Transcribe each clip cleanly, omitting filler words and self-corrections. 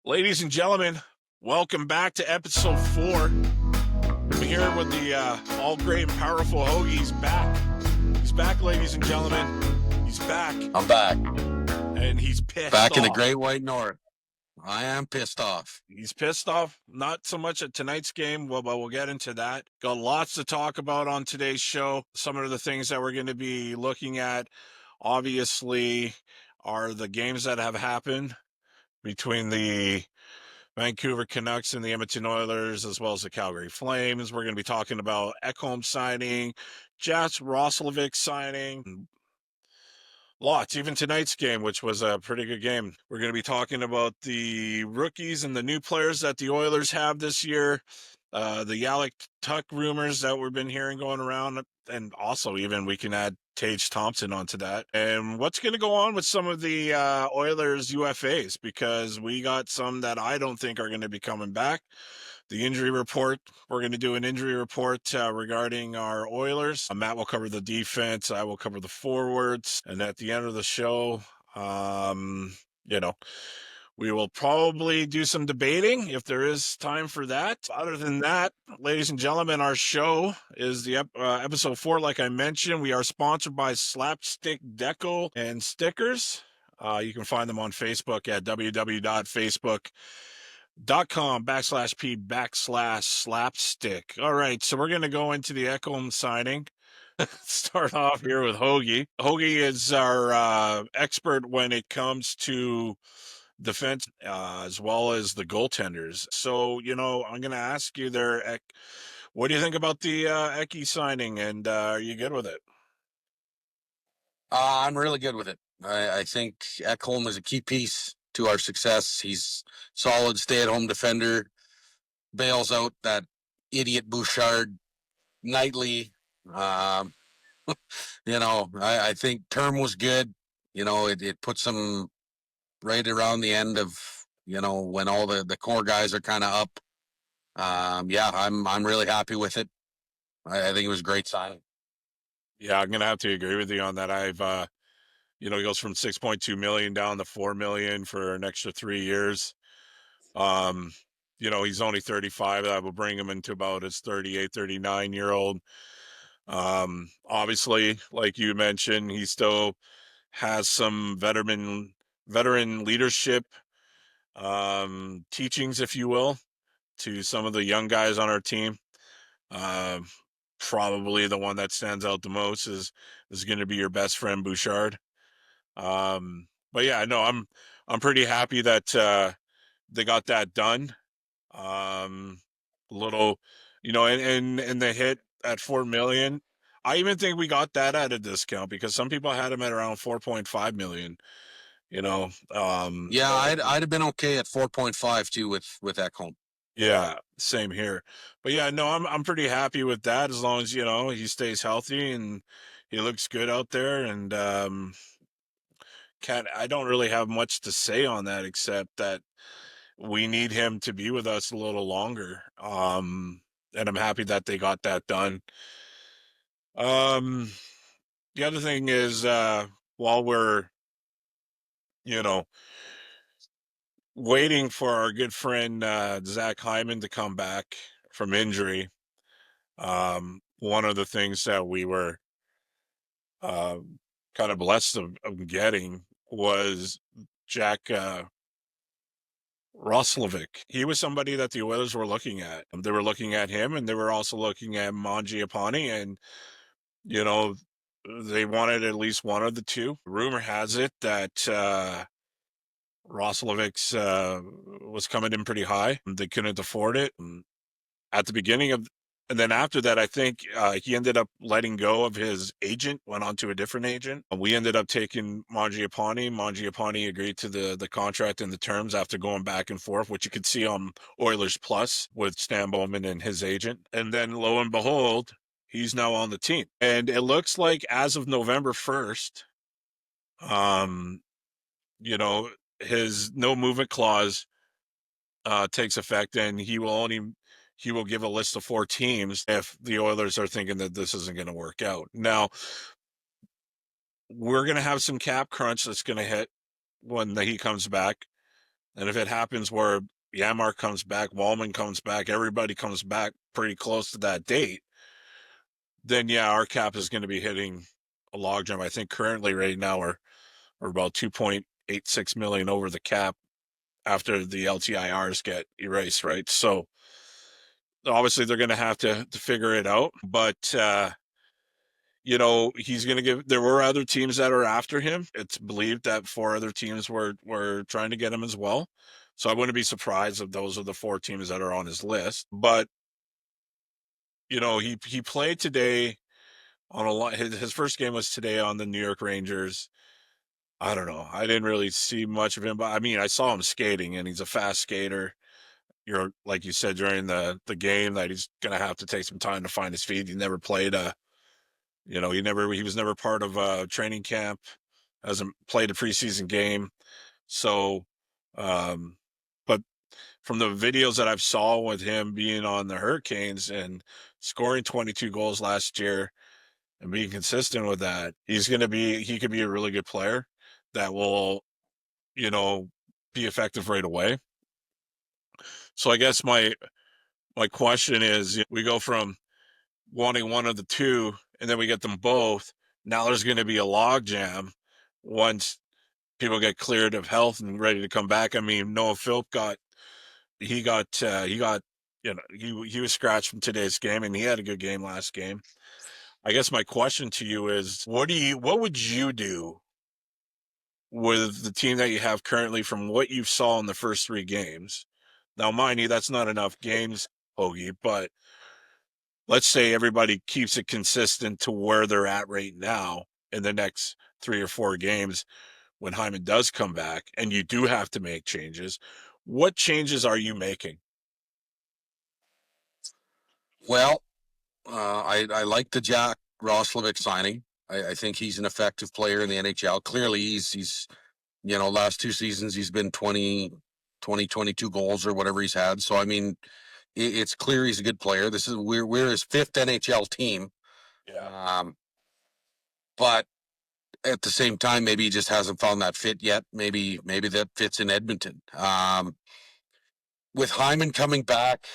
Ladies and gentlemen, welcome back to episode 4. I'm here with the all great and powerful Hougie. He's back. He's back, ladies and gentlemen. He's back. I'm back. And he's pissed back off. In the Great White North. I am pissed off. He's pissed off. Not so much at tonight's game, but we'll get into that. Got lots to talk about on today's show. Some of the things that we're going to be looking at, obviously, are the games that have happened between the Vancouver Canucks and the Edmonton Oilers, as well as the Calgary Flames. We're going to be talking about Ekholm signing, Jats Roslovic signing, lots. Even tonight's game, which was a pretty good game. We're going to be talking about the rookies and the new players that the Oilers have this year, the Yalek Tuck rumors that we've been hearing going around, and also even we can add Tage Thompson onto that. And what's going to go on with some of the Oilers UFAs, because we got some that I don't think are going to be coming back. The injury report, we're going to do an injury report regarding our Oilers. Matt will cover the defense. I will cover the forwards. And at the end of the show, we will probably do some debating if there is time for that. Other than that, ladies and gentlemen, our show is the episode 4. Like I mentioned, we are sponsored by Slapstick Deco and Stickers. You can find them on Facebook at www.facebook.com/p/slapstick. All right, so we're going to go into the Ekholm signing. Start off here with Hougie. Hougie is our expert when it comes to defense as well as the goaltenders. So, I'm going to ask you there, what do you think about the Eki signing, and are you good with it? I'm really good with it. I think Ekholm is a key piece to our success. He's solid stay-at-home defender, bails out that idiot Bouchard nightly. I think term was good. It puts him right around the end of, when all the core guys are kind of up. I'm really happy with it. I think it was a great signing. Yeah, I'm going to have to agree with you on that. I've, he goes from 6.2 million down to 4 million for an extra 3 years. He's only 35. That will bring him into about his 38, 39-year-old. Obviously, like you mentioned, he still has some veteran leadership teachings, if you will, to some of the young guys on our team. Probably the one that stands out the most is going to be your best friend Bouchard. But yeah, no, I'm pretty happy that they got that done. Little, and the hit at 4 million. I even think we got that at a discount because some people had him at around 4.5 million. I'd have been okay at 4.5 too with Ekholm. Yeah, same here. But yeah, no, I'm pretty happy with that as long as, he stays healthy and he looks good out there. And I don't really have much to say on that except that we need him to be with us a little longer. And I'm happy that they got that done. The other thing is, while we're, waiting for our good friend Zach Hyman to come back from injury, one of the things that we were kind of blessed of getting was Jack Roslovic. He was somebody that the Oilers were looking at. They were looking at him, and they were also looking at Mangiapane, and they wanted at least one of the two. Rumor has it that Roslovic's was coming in pretty high. They couldn't afford it at the beginning of, and then after that, I think he ended up letting go of his agent, went on to a different agent. We ended up taking Mangiapane. Mangiapane agreed to the contract and the terms after going back and forth, which you could see on Oilers Plus with Stan Bowman and his agent. And then lo and behold, he's now on the team. And it looks like as of November 1st, his no movement clause takes effect, and he will give a list of 4 teams if the Oilers are thinking that this isn't going to work out. Now, we're going to have some cap crunch that's going to hit when he comes back. And if it happens where Yamar comes back, Wallman comes back, everybody comes back pretty close to that date, then yeah, our cap is going to be hitting a logjam. I think currently right now we're about 2.86 million over the cap after the LTIRs get erased, right? So obviously they're going to have to figure it out, but he's going to give. There were other teams that are after him. It's believed that four other teams were trying to get him as well. So I wouldn't be surprised if those are the four teams that are on his list. But he played today on a lot. His first game was today on the New York Rangers. I don't know. I didn't really see much of him, but I mean, I saw him skating, and he's a fast skater. You're like you said during the game that he's gonna have to take some time to find his feet. He never played he was never part of a training camp, hasn't played a preseason game. So, um, but from the videos that I've saw with him being on the Hurricanes and scoring 22 goals last year and being consistent with that, he could be a really good player that will, you know, be effective right away. So I guess my question is, we go from wanting one of the two and then we get them both. Now there's going to be a logjam once people get cleared of health and ready to come back. I mean, Noah Philp he got, he was scratched from today's game, and he had a good game last game. I guess my question to you is, what would you do with the team that you have currently from what you saw in the first three games? Now, mind you, that's not enough games, Hoagie, but let's say everybody keeps it consistent to where they're at right now in the next 3 or 4 games when Hyman does come back and you do have to make changes. What changes are you making? Well, I like the Jack Roslovic signing. I think he's an effective player in the NHL. Clearly, he's last 2 seasons he's been 22 goals or whatever he's had. So I mean, it's clear he's a good player. We're his fifth NHL team. Yeah. But at the same time, maybe he just hasn't found that fit yet. Maybe that fits in Edmonton. With Hyman coming back,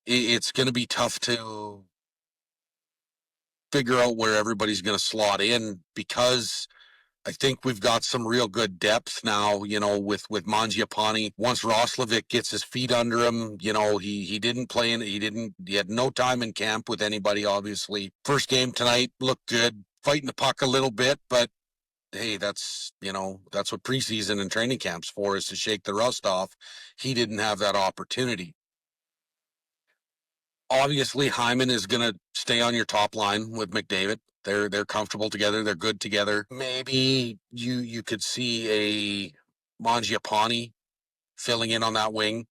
it's going to be tough to figure out where everybody's going to slot in, because I think we've got some real good depth now, with Mangiapane. Once Roslovic gets his feet under him, he didn't play he had no time in camp with anybody, obviously. First game tonight looked good, fighting the puck a little bit, but hey, that's what preseason and training camp's for, is to shake the rust off. He didn't have that opportunity. Obviously, Hyman is going to stay on your top line with McDavid. They're comfortable together. They're good together. Maybe you could see a Mangiapane filling in on that wing,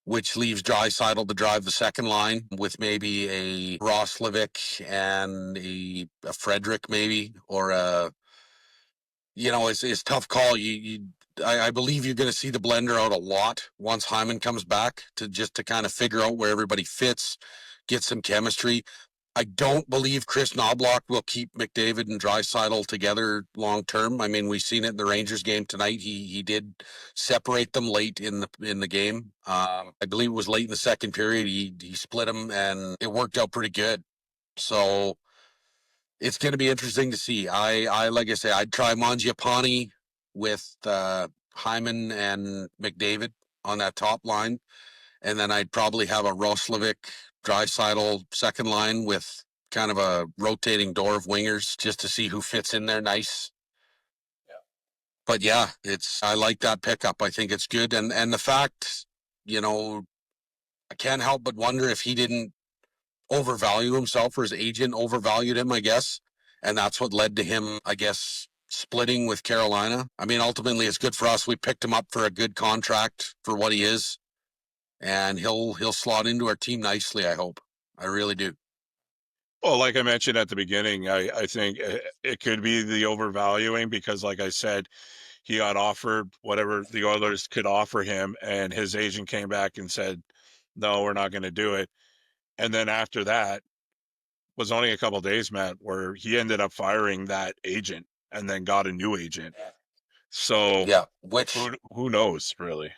which leaves Draisaitl to drive the second line with maybe a Roslovic and a Frederick, maybe, or it's tough call. I believe you're going to see the blender out a lot once Hyman comes back, to kind of figure out where everybody fits, get some chemistry. I don't believe Chris Knobloch will keep McDavid and Draisaitl together long term. I mean, we've seen it in the Rangers game tonight. He did separate them late in the game. I believe it was late in the second period. He split them, and it worked out pretty good. So it's going to be interesting to see. I like I say, I'd try Mangiapane with Hyman and McDavid on that top line, and then I'd probably have a Roslovic, Draisaitl second line with kind of a rotating door of wingers, just to see who fits in there nice. But yeah, I like that pickup. I think it's good, and the fact, I can't help but wonder if he didn't overvalue himself, or his agent overvalued him, I guess. And that's what led to him, I guess, splitting with Carolina. I mean, ultimately it's good for us. We picked him up for a good contract for what he is, and he'll slot into our team nicely, I hope. I really do. Well, like I mentioned at the beginning, I think it could be the overvaluing because, like I said, he got offered whatever the Oilers could offer him, and his agent came back and said, "No, we're not going to do it." And then after that was only a couple of days, Matt, where he ended up firing that agent and then got a new agent. So Yeah, which who knows really?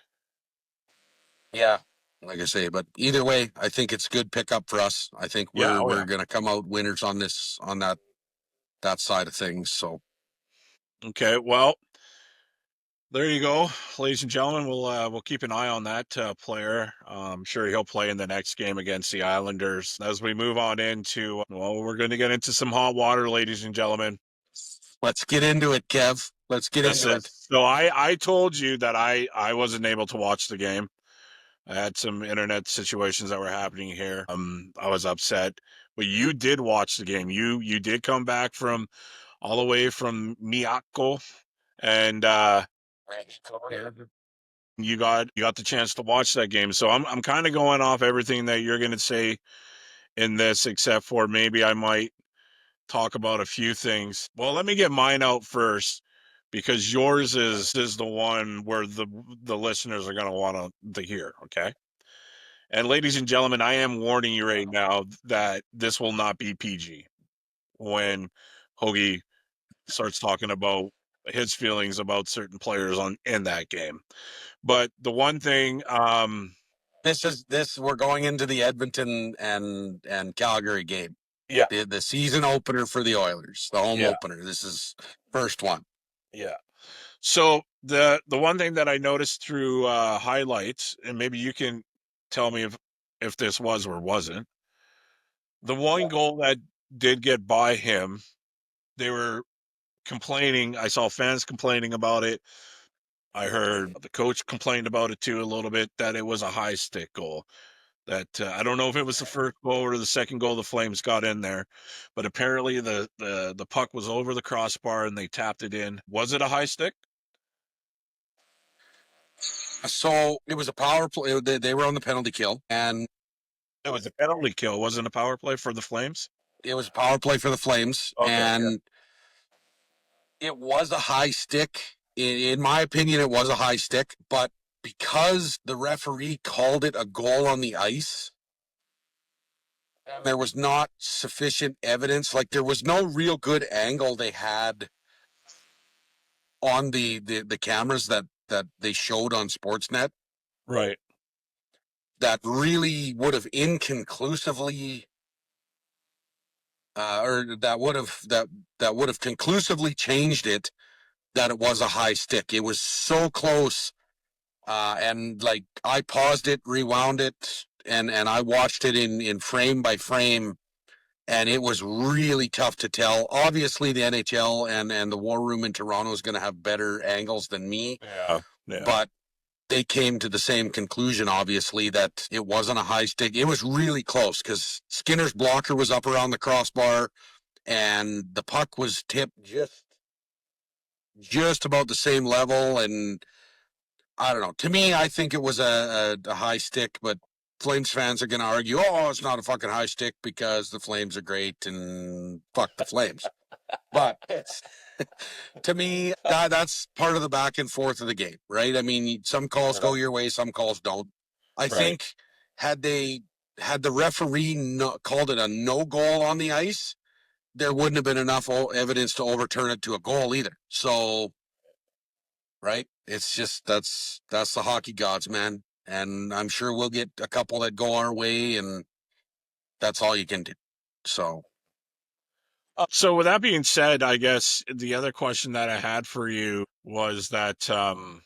yeah, like I say, but either way, I think it's a good pickup for us. I think Yeah, oh we're yeah. gonna come out winners on this on that side of things. So Okay, well, there you go, ladies and gentlemen. We'll keep an eye on that player. I'm sure he'll play in the next game against the Islanders. As we move on into, well, we're going to get into some hot water, ladies and gentlemen. let's get into it, Kev. Let's get This into is it. so. I told you that I wasn't able to watch the game. I had some internet situations that were happening here. I was upset, but you did watch the game. You did come back from all the way from Miyako, and you got the chance to watch that game. So I'm kind of going off everything that you're going to say in this, except for maybe I might talk about a few things. Well, let me get mine out first because yours is the one where the listeners are going to want to hear. Okay. And ladies and gentlemen, I am warning you right now that this will not be PG when Hougie starts talking about his feelings about certain players on in that game. But the one thing, This we're going into the Edmonton and Calgary game. yeah, The season opener for the Oilers, the home yeah, opener. This is first one. yeah. So the one thing that I noticed through highlights, and maybe you can tell me if this was or wasn't, the one goal that did get by him, they were complaining. I saw fans complaining about it. I heard the coach complained about it too a little bit that it was a high stick goal. That I don't know if it was the first goal or the second goal the Flames got in there, but apparently the puck was over the crossbar and they tapped it in. Was it a high stick? So it was a power play. They were on the penalty kill, and It was a penalty kill. It wasn't a power play for the Flames. it was a power play for the Flames, Okay, yeah. and it was a high stick. In my opinion, it was a high stick, but because the referee called it a goal on the ice, there was not sufficient evidence. Like there was no real good angle they had on the cameras that they showed on Sportsnet Right. that really would have inconclusively or that would have conclusively changed it that it was a high stick. It was so close, and like I paused it, rewound it, and I watched it in frame by frame, and it was really tough to tell. Obviously, the NHL and the War Room in Toronto is going to have better angles than me, Yeah. Yeah. but they came to the same conclusion, obviously, that it wasn't a high stick. It was really close because Skinner's blocker was up around the crossbar and the puck was tipped just about the same level. And I don't know. To me, I think it was a high stick, but Flames fans are going to argue, oh, it's not a fucking high stick because the Flames are great and fuck the Flames. But to me, that's part of the back and forth of the game, right? I mean, some calls go your way, some calls don't. I Right. think had the referee called it a no goal on the ice, there wouldn't have been enough evidence to overturn it to a goal either. So, right? It's just that's the hockey gods, man. And I'm sure we'll get a couple that go our way, and that's all you can do. So, So with that being said, I guess the other question that I had for you was that um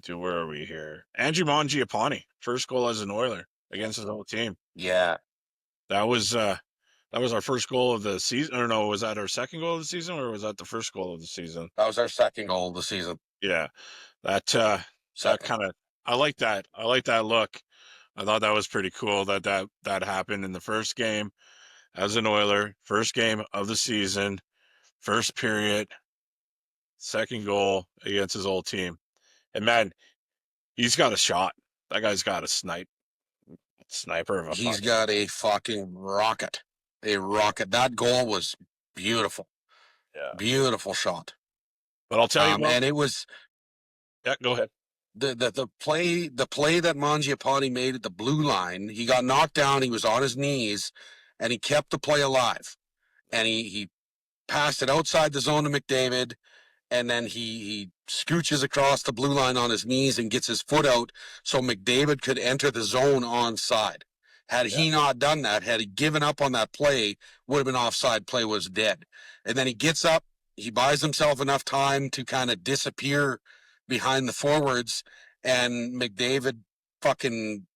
where are we here? Andrew Mangiapane, first goal as an Oiler against his old team. yeah, That was our first goal of the season. Or no, was that our second goal of the season, or was that the first goal of the season? that was our second goal of the season. Yeah, that that Second. kind of I like that. I like that look. I thought that was pretty cool that happened in the first game as an Oiler, first game of the season, first period, second goal against his old team. And man, he's got a shot. That guy's got a sniper of a He's fucking got a fucking rocket. A rocket. That goal was beautiful. yeah. Beautiful shot. But I'll tell you what. And it was Yeah, go ahead. the play that Mangiapane made at the blue line. He got knocked down. He was on his knees, and he kept the play alive. And he passed it outside the zone to McDavid, and then he scooches across the blue line on his knees and gets his foot out so McDavid could enter the zone onside. Had he not done that, had he given up on that play, would have been offside. Play was dead. And then he gets up, he buys himself enough time to kind of disappear behind the forwards, and McDavid fucking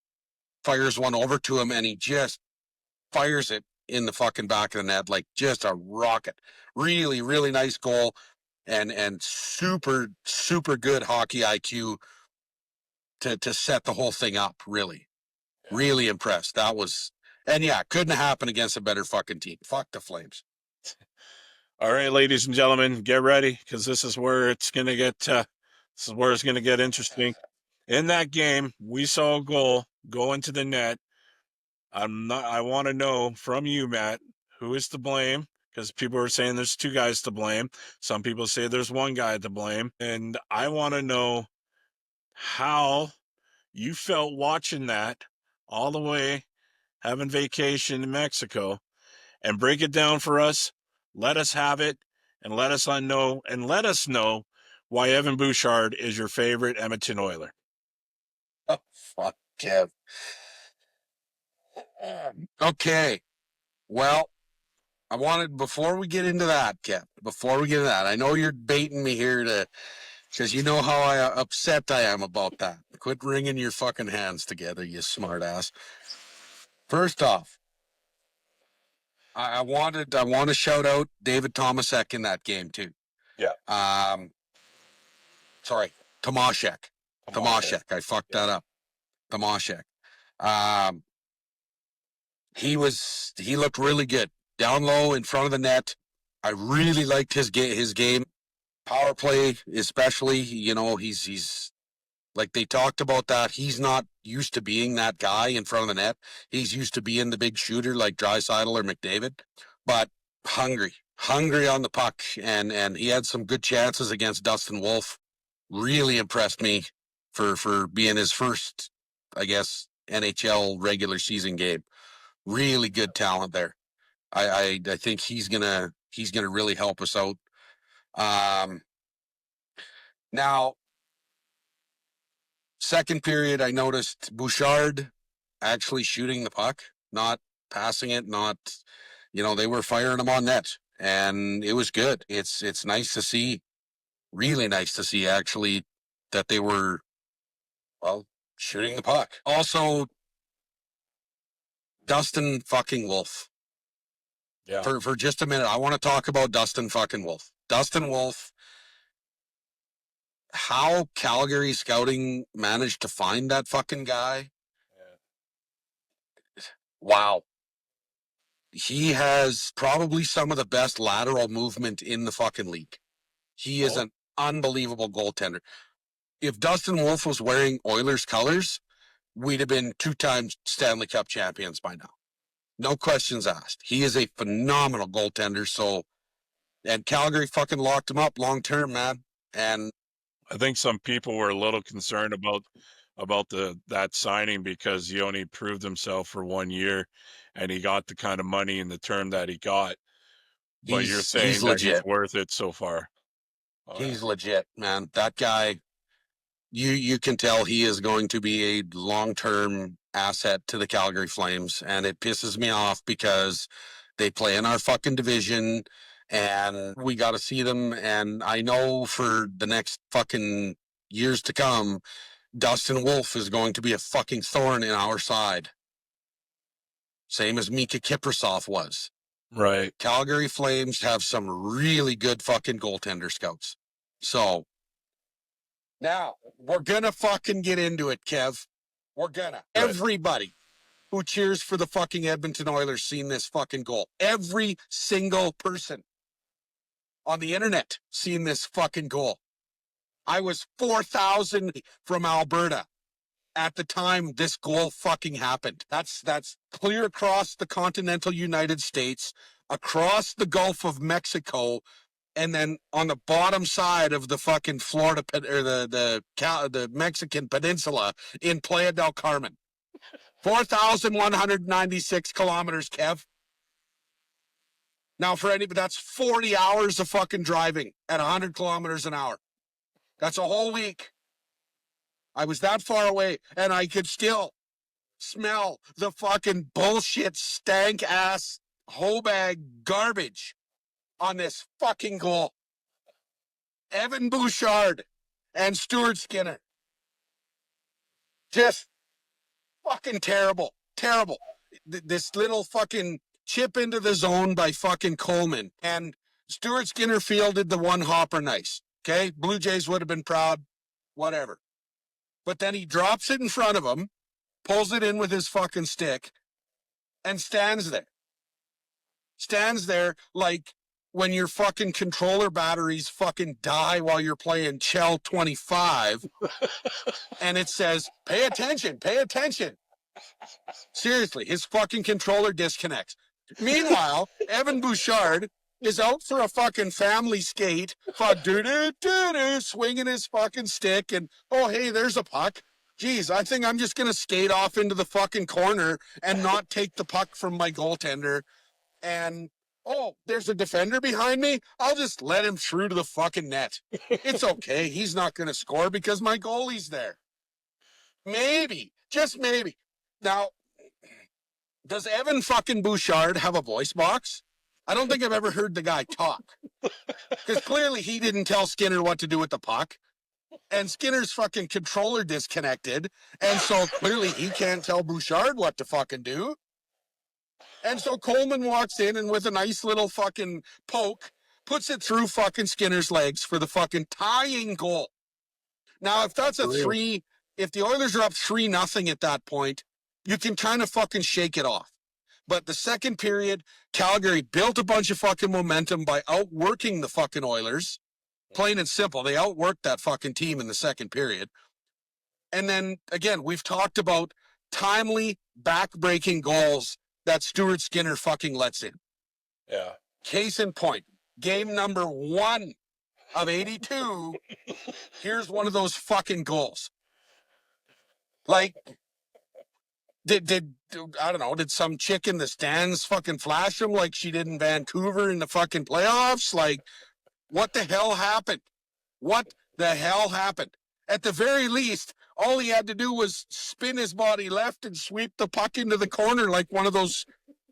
fires one over to him, and he just fires it in the fucking back of the net like just a rocket. Really, really nice goal, and super, super good hockey IQ to set the whole thing up. Really impressed. That was, and yeah, couldn't happen against a better fucking team. Fuck the Flames. All right, ladies and gentlemen, get ready because this is where it's gonna get. This is where it's gonna get interesting. In that game, we saw a goal go into the net. I want to know from you, Matt, who is to blame? Because people are saying there's two guys to blame. Some people say there's one guy to blame, and I want to know how you felt watching that all the way, having vacation in Mexico, and break it down for us. Let us have it, and let us know why Evan Bouchard is your favorite Edmonton Oiler. Oh, fuck, Kev. Okay. Well, I wanted, before we get into that, Kev, I know you're baiting me here because you know how upset I am about that. Quit wringing your fucking hands together, you smart ass. First off, I want to shout out David Tomasek in that game too. Yeah. Sorry, Tomashek. I fucked that up. Tomashek. He looked really good down low in front of the net. I really liked his game. Power play, especially. You know, he's like they talked about that. He's not used to being that guy in front of the net. He's used to being the big shooter like Draisaitl or McDavid, but hungry on the puck, and he had some good chances against Dustin Wolf. Really impressed me for being his first, I guess, NHL regular season game. Really good talent there. I think he's gonna really help us out. Now, second period, I noticed Bouchard actually shooting the puck, not passing it, not, they were firing him on net, and it was good. It's nice to see, really nice to see actually that they were, well, shooting the puck. Also, Dustin fucking Wolf. Yeah. For just a minute, I want to talk about Dustin fucking Wolf. Dustin Wolf, how Calgary scouting managed to find that fucking guy. Wow. He has probably some of the best lateral movement in the fucking league. He is an unbelievable goaltender. If Dustin Wolf was wearing Oilers colors, we'd have been 2-time Stanley Cup champions by now. No questions asked. He is a phenomenal goaltender. So, and Calgary fucking locked him up long term, man. And I think some people were a little concerned about that signing because he only proved himself for 1 year, and he got the kind of money in the term that he got. But you're he's saying that he's legit. worth it so far. He's legit, man. That guy, you can tell he is going to be a long-term asset to the Calgary Flames, and it pisses me off because they play in our fucking division, and we got to see them. And I know for the next fucking years to come, Dustin Wolf is going to be a fucking thorn in our side. Same as Mika Kiprasov was. Right. Calgary Flames have some really good fucking goaltender scouts. So, now, we're gonna fucking get into it, Kev. We're gonna. Right. Everybody who cheers for the fucking Edmonton Oilers seen this fucking goal. Every single person on the internet seen this fucking goal. I was 4,000 from Alberta at the time this goal fucking happened. That's clear across the continental United States, across the Gulf of Mexico, and then on the bottom side of the fucking Florida or the Mexican peninsula in Playa del Carmen. 4,196 kilometers, Kev. Now, for anybody, that's 40 hours of fucking driving at 100 kilometers an hour. That's a whole week. I was that far away, and I could still smell the fucking bullshit, stank-ass, whole bag garbage on this fucking goal. Evan Bouchard and Stuart Skinner. Just fucking terrible. Terrible. This little fucking chip into the zone by fucking Coleman. And Stuart Skinner fielded the one hopper nice. Okay? Blue Jays would have been proud. Whatever. But then he drops it in front of him, pulls it in with his fucking stick, and stands there. Stands there like when your fucking controller batteries fucking die while you're playing Chell 25, and it says, pay attention, pay attention. Seriously, his fucking controller disconnects. Meanwhile, Evan Bouchard is out for a fucking family skate, swinging his fucking stick, and, oh, hey, there's a puck. Geez, I think I'm just going to skate off into the fucking corner and not take the puck from my goaltender. And, oh, there's a defender behind me. I'll just let him through to the fucking net. It's okay. He's not going to score because my goalie's there. Maybe, just maybe. Now, does Evan fucking Bouchard have a voice box? I don't think I've ever heard the guy talk. Because clearly he didn't tell Skinner what to do with the puck. And Skinner's fucking controller disconnected. And so clearly he can't tell Bouchard what to fucking do. And so Coleman walks in and with a nice little fucking poke, puts it through fucking Skinner's legs for the fucking tying goal. Now, if that's a 3, if the Oilers are up 3-0 at that point, you can kind of fucking shake it off. But the second period, Calgary built a bunch of fucking momentum by outworking the fucking Oilers. Plain and simple. They outworked that fucking team in the second period. And then, again, we've talked about timely, back-breaking goals that Stuart Skinner fucking lets in. Yeah. Case in point, game number 1 of 82, here's one of those fucking goals. Like, did I don't know, did some chick in the stands fucking flash him like she did in Vancouver in the fucking playoffs? Like, what the hell happened? What the hell happened? At the very least, all he had to do was spin his body left and sweep the puck into the corner like one of those,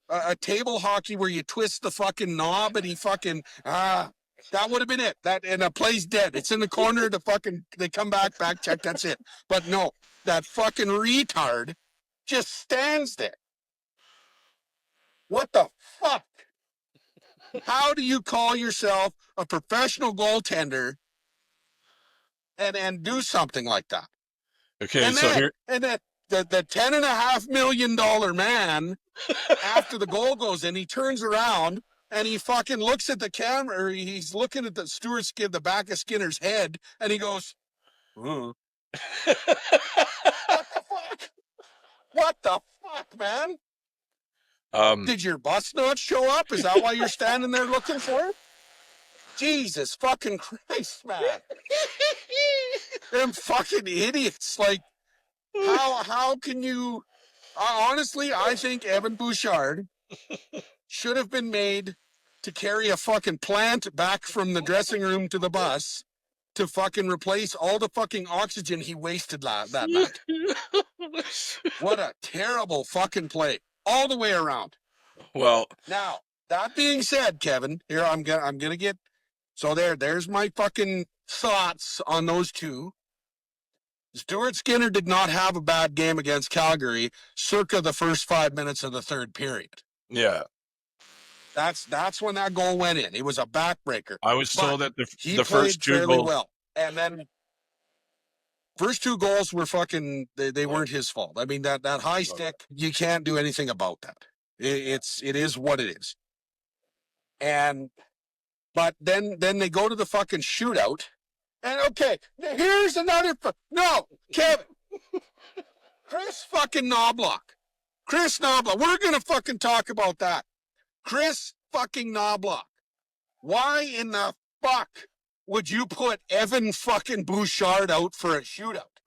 a table hockey where you twist the fucking knob and he fucking, that would have been it. That, and the play's dead. It's in the corner, they come back check, that's it. But no, that fucking retard just stands there. What the fuck? How do you call yourself a professional goaltender and do something like that? Okay, and so then, here... And then the $10.5 million man, after the goal goes in, he turns around and he fucking looks at the camera, or he's looking at the the back of Skinner's head, and he goes, what the fuck? What the fuck, man? Did your bus not show up? Is that why you're standing there looking for it? Jesus fucking Christ, man. Them fucking idiots. Like, how can you... honestly, I think Evan Bouchard should have been made to carry a fucking plant back from the dressing room to the bus to fucking replace all the fucking oxygen he wasted that night. What a terrible fucking play. All the way around. Well, now, that being said, Kevin, here I'm gonna get... So there's my fucking thoughts on those two. Stuart Skinner did not have a bad game against Calgary circa the first 5 minutes of the third period. Yeah. That's when that goal went in. It was a backbreaker. I was told that he the first played 2 fairly goals... well. And then first 2 goals were fucking... They weren't his fault. I mean, that high stick, you can't do anything about that. It is what it is. But then they go to the fucking shootout. And okay, here's another... No, Kevin. Chris fucking Knobloch. Chris Knobloch. We're going to fucking talk about that. Chris fucking Knobloch. Why in the fuck would you put Evan fucking Bouchard out for a shootout?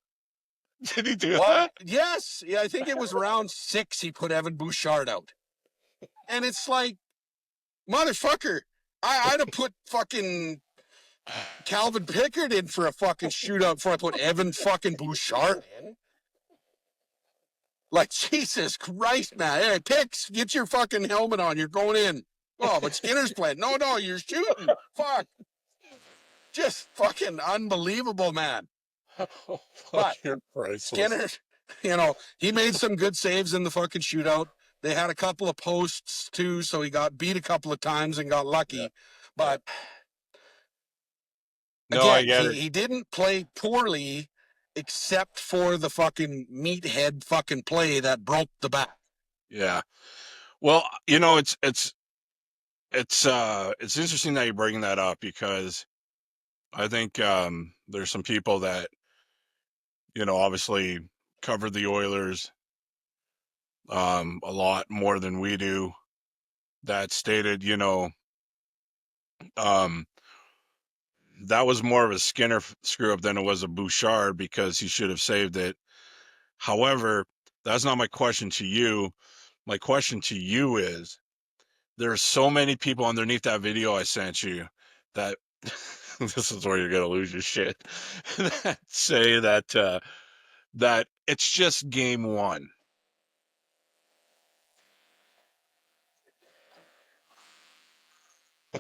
Did he do that? Yes. Yeah, I think it was round 6 he put Evan Bouchard out. And it's like, Motherfucker, I'd have put fucking Calvin Pickard in for a fucking shootout before I put Evan fucking Bouchard in. Like, Jesus Christ, man. Hey, Picks, get your fucking helmet on. You're going in. Oh, but Skinner's playing. No, you're shooting. Fuck. Just fucking unbelievable, man. Oh, But you're priceless. Skinner, he made some good saves in the fucking shootout. They had a couple of posts, too, so he got beat a couple of times and got lucky. Yeah. But No, I again, get it. he didn't play poorly except for the fucking meathead fucking play that broke the back. Yeah. Well, it's interesting that you're bringing that up because I think there's some people that obviously cover the Oilers a lot more than we do that stated um that was more of a Skinner screw up than it was a Bouchard because he should have saved it. However, that's not my question to you. My question to you is there are so many people underneath that video I sent you that this is where you're gonna lose your shit. That say that it's just game one.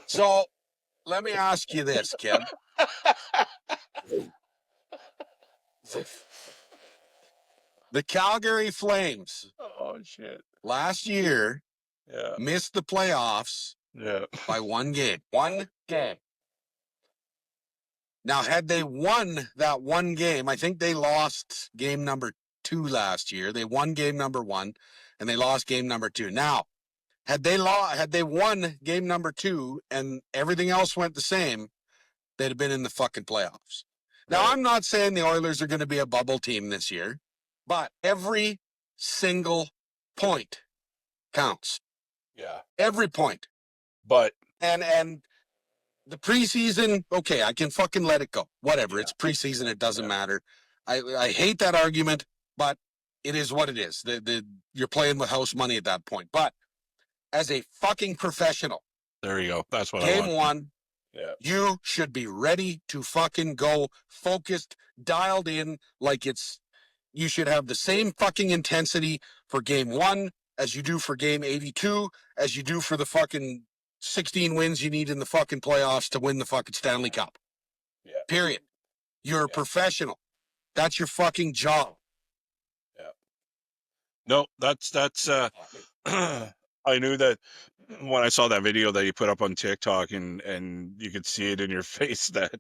So let me ask you this, Kev. The Calgary Flames Oh shit. last year Yeah. missed the playoffs Yeah. by one game. One game. Now, had they won that one game, I think they lost game number 2 last year. They won game number 1, and they lost game number 2. Now, had they won game number 2 and everything else went the same, they'd have been in the fucking playoffs. Now, Right. I'm not saying the Oilers are going to be a bubble team this year, but every single point counts. Yeah. Every point. But And the preseason, okay, I can fucking let it go. Whatever. Yeah. It's preseason. It doesn't matter. I hate that argument, but it is what it is. You're playing with house money at that point. But as a fucking professional, there you go. That's what I game want. one, Yeah. you should be ready to fucking go, focused, dialed in, like you should have the same fucking intensity for game one as you do for game 82, as you do for the fucking 16 wins you need in the fucking playoffs to win the fucking Stanley Cup. Yeah. Period. You're a professional. That's your fucking job. Yeah. No, that's I knew that when I saw that video that you put up on TikTok and you could see it in your face that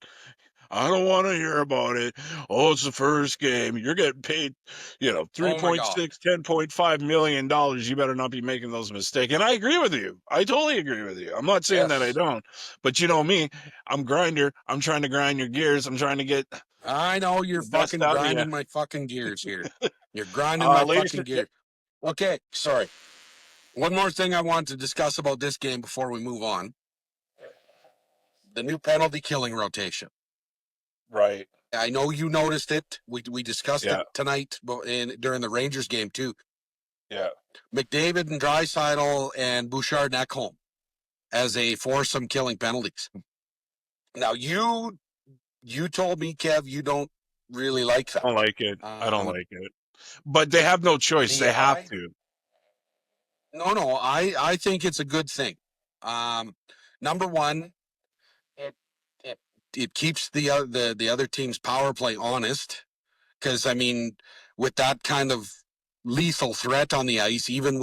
I don't want to hear about it. Oh, it's the first game. You're getting paid, Oh my God. 3.6, $10.5 million. You better not be making those mistakes. And I agree with you. I totally agree with you. I'm not saying that I Yes. don't. But you know me, I'm grinder. I'm trying to grind your gears. I'm trying to get I know you're the best fucking out of you. grinding my fucking gears here. You're grinding my Ladies fucking and gears. Okay, sorry. One more thing I want to discuss about this game before we move on. The new penalty killing rotation. right. I know you noticed it. We discussed Yeah. it tonight during the Rangers game too. Yeah. McDavid and Draisaitl and Bouchard and Ekholm as a foursome killing penalties. Now you told me, Kev, you don't really like that. I don't like it. I don't Um, like it. But they have no choice. They have to. No, I think it's a good thing. Number one, it it keeps the other team's power play honest, because I mean, with that kind of lethal threat on the ice, even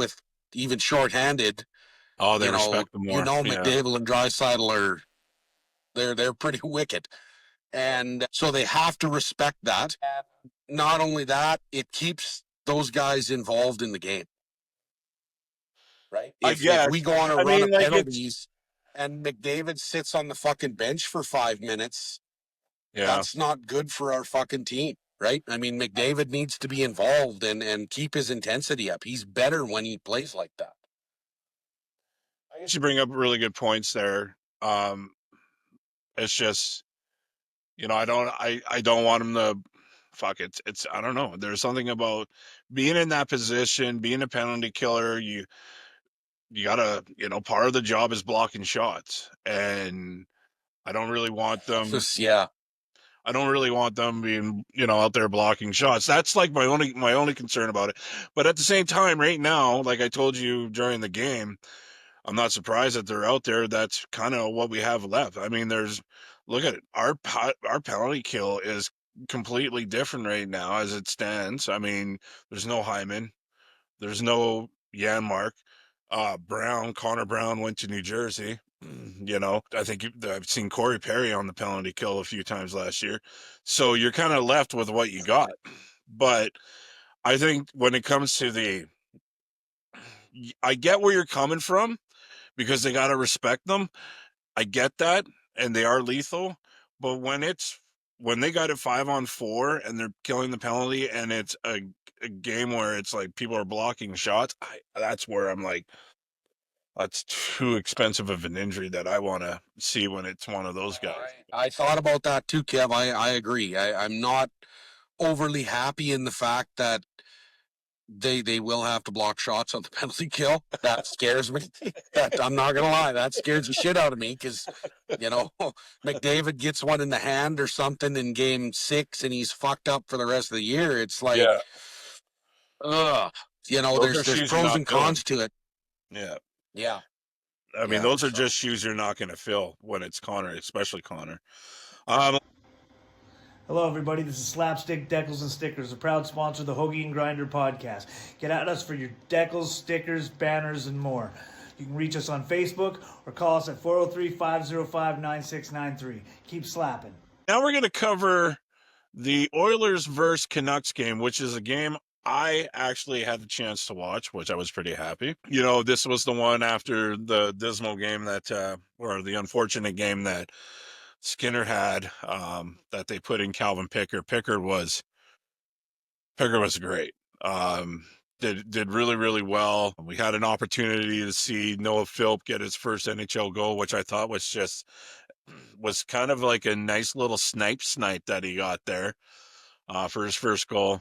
shorthanded, Oh, they respect them more. Yeah. McDavid and Draisaitl are they're pretty wicked, and so they have to respect that. Not only that, it keeps those guys involved in the game. Right? I If guess. we go on a I run mean, of like penalties and McDavid sits on the fucking bench for 5 minutes, yeah. that's not good for our fucking team, right? I mean, McDavid needs to be involved and keep his intensity up. He's better when he plays like that. I guess you bring up really good points there. It's just, I don't want him to fuck it. It's I don't know. There's something about being in that position, being a penalty killer. you gotta, part of the job is blocking shots, and I don't really want them. Yeah. I don't really want them being, out there blocking shots. That's like my only concern about it. But at the same time, right now, like I told you during the game, I'm not surprised that they're out there. That's kind of what we have left. I mean, look at it. Our penalty kill is completely different right now as it stands. I mean, there's no Hyman, there's no Yanmark. Connor Brown went to New Jersey. I think I've seen Corey Perry on the penalty kill a few times last year. So you're kind of left with what you got. But I think when it comes to I get where you're coming from because they got to respect them. I get that, and they are lethal. But when they got it 5-on-4 and they're killing the penalty, and it's a game where it's like people are blocking shots, that's where I'm like, that's too expensive of an injury that I want to see when it's one of those guys. I thought about that too, Kev. I agree. I'm not overly happy in the fact that they will have to block shots on the penalty kill. That scares me. I'm not gonna lie, that scares the shit out of me because McDavid gets one in the hand or something in game 6 and he's fucked up for the rest of the year. It's like, Yeah, ugh. those are There's shoes you're pros not and filling. cons to it. Yeah, Yeah, I mean yeah. those are So just shoes you're not going to fill when it's Connor, especially Connor. Hello, everybody. This is Slapstick Decals and Stickers, a proud sponsor of the Hoagie and Grinder podcast. Get at us for your decals, stickers, banners, and more. You can reach us on Facebook or call us at 403-505-9693. Keep slapping. Now we're going to cover the Oilers versus Canucks game, which is a game I actually had the chance to watch, which I was pretty happy. This was the one after the dismal game or the unfortunate game that Skinner had, that they put in Calvin Pickard. Pickard was great. Did really, really well. We had an opportunity to see Noah Philp get his first NHL goal, which I thought was kind of like a nice little snipe that he got there, for his first goal.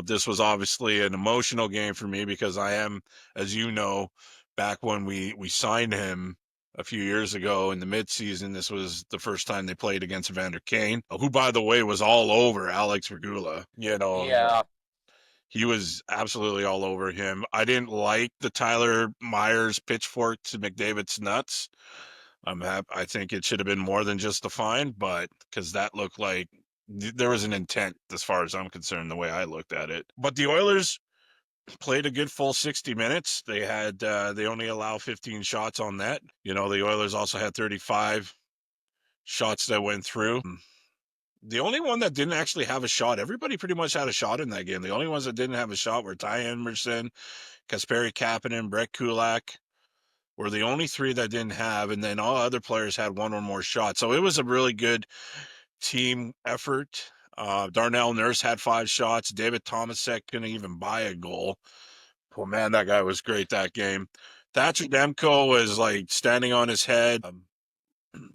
This was obviously an emotional game for me because I am, as you know, back when we signed him a few years ago in the midseason, this was the first time they played against Evander Kane, who, by the way, was all over Alex Regula. yeah, He was absolutely all over him. I didn't like the Tyler Myers pitchfork to McDavid's nuts. I think it should have been more than just a fine, but because that looked like there was an intent, as far as I'm concerned, the way I looked at it. But the Oilers played a good full 60 minutes. They only allow 15 shots on net. The Oilers also had 35 shots that went through. The only one that didn't actually have a shot, everybody pretty much had a shot in that game. The only ones that didn't have a shot were Ty Emerson, Kasperi Kapanen, Brett Kulak were the only three that didn't have, and then all other players had one or more shots. So it was a really good team effort. Darnell Nurse had 5 shots. David Tomasek couldn't even buy a goal. Oh man, that guy was great that game. Thatcher Demko was like standing on his head.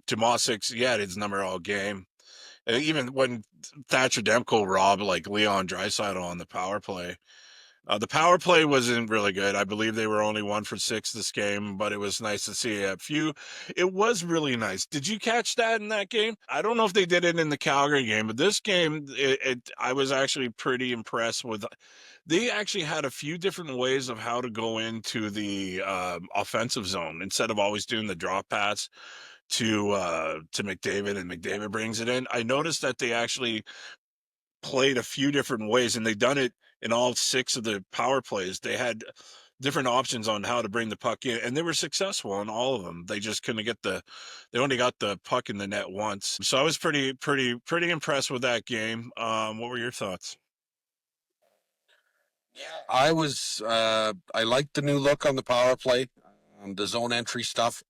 Tomasek, he had his number all game. And even when Thatcher Demko robbed like Leon Draisaitl on the power play, the power play wasn't really good. I believe they were only 1 for 6 this game, but it was nice to see a few. It was really nice. Did you catch that in that game? I don't know if they did it in the Calgary game, but this game, I was actually pretty impressed with. They actually had a few different ways of how to go into the offensive zone instead of always doing the drop pass to McDavid, and McDavid brings it in. I noticed that they actually played a few different ways, and they done it in all 6 of the power plays. They had different options on how to bring the puck in, and they were successful in all of them. They just couldn't they only got the puck in the net once. So I was pretty impressed with that game. What were your thoughts? I liked the new look on the power play, the zone entry stuff.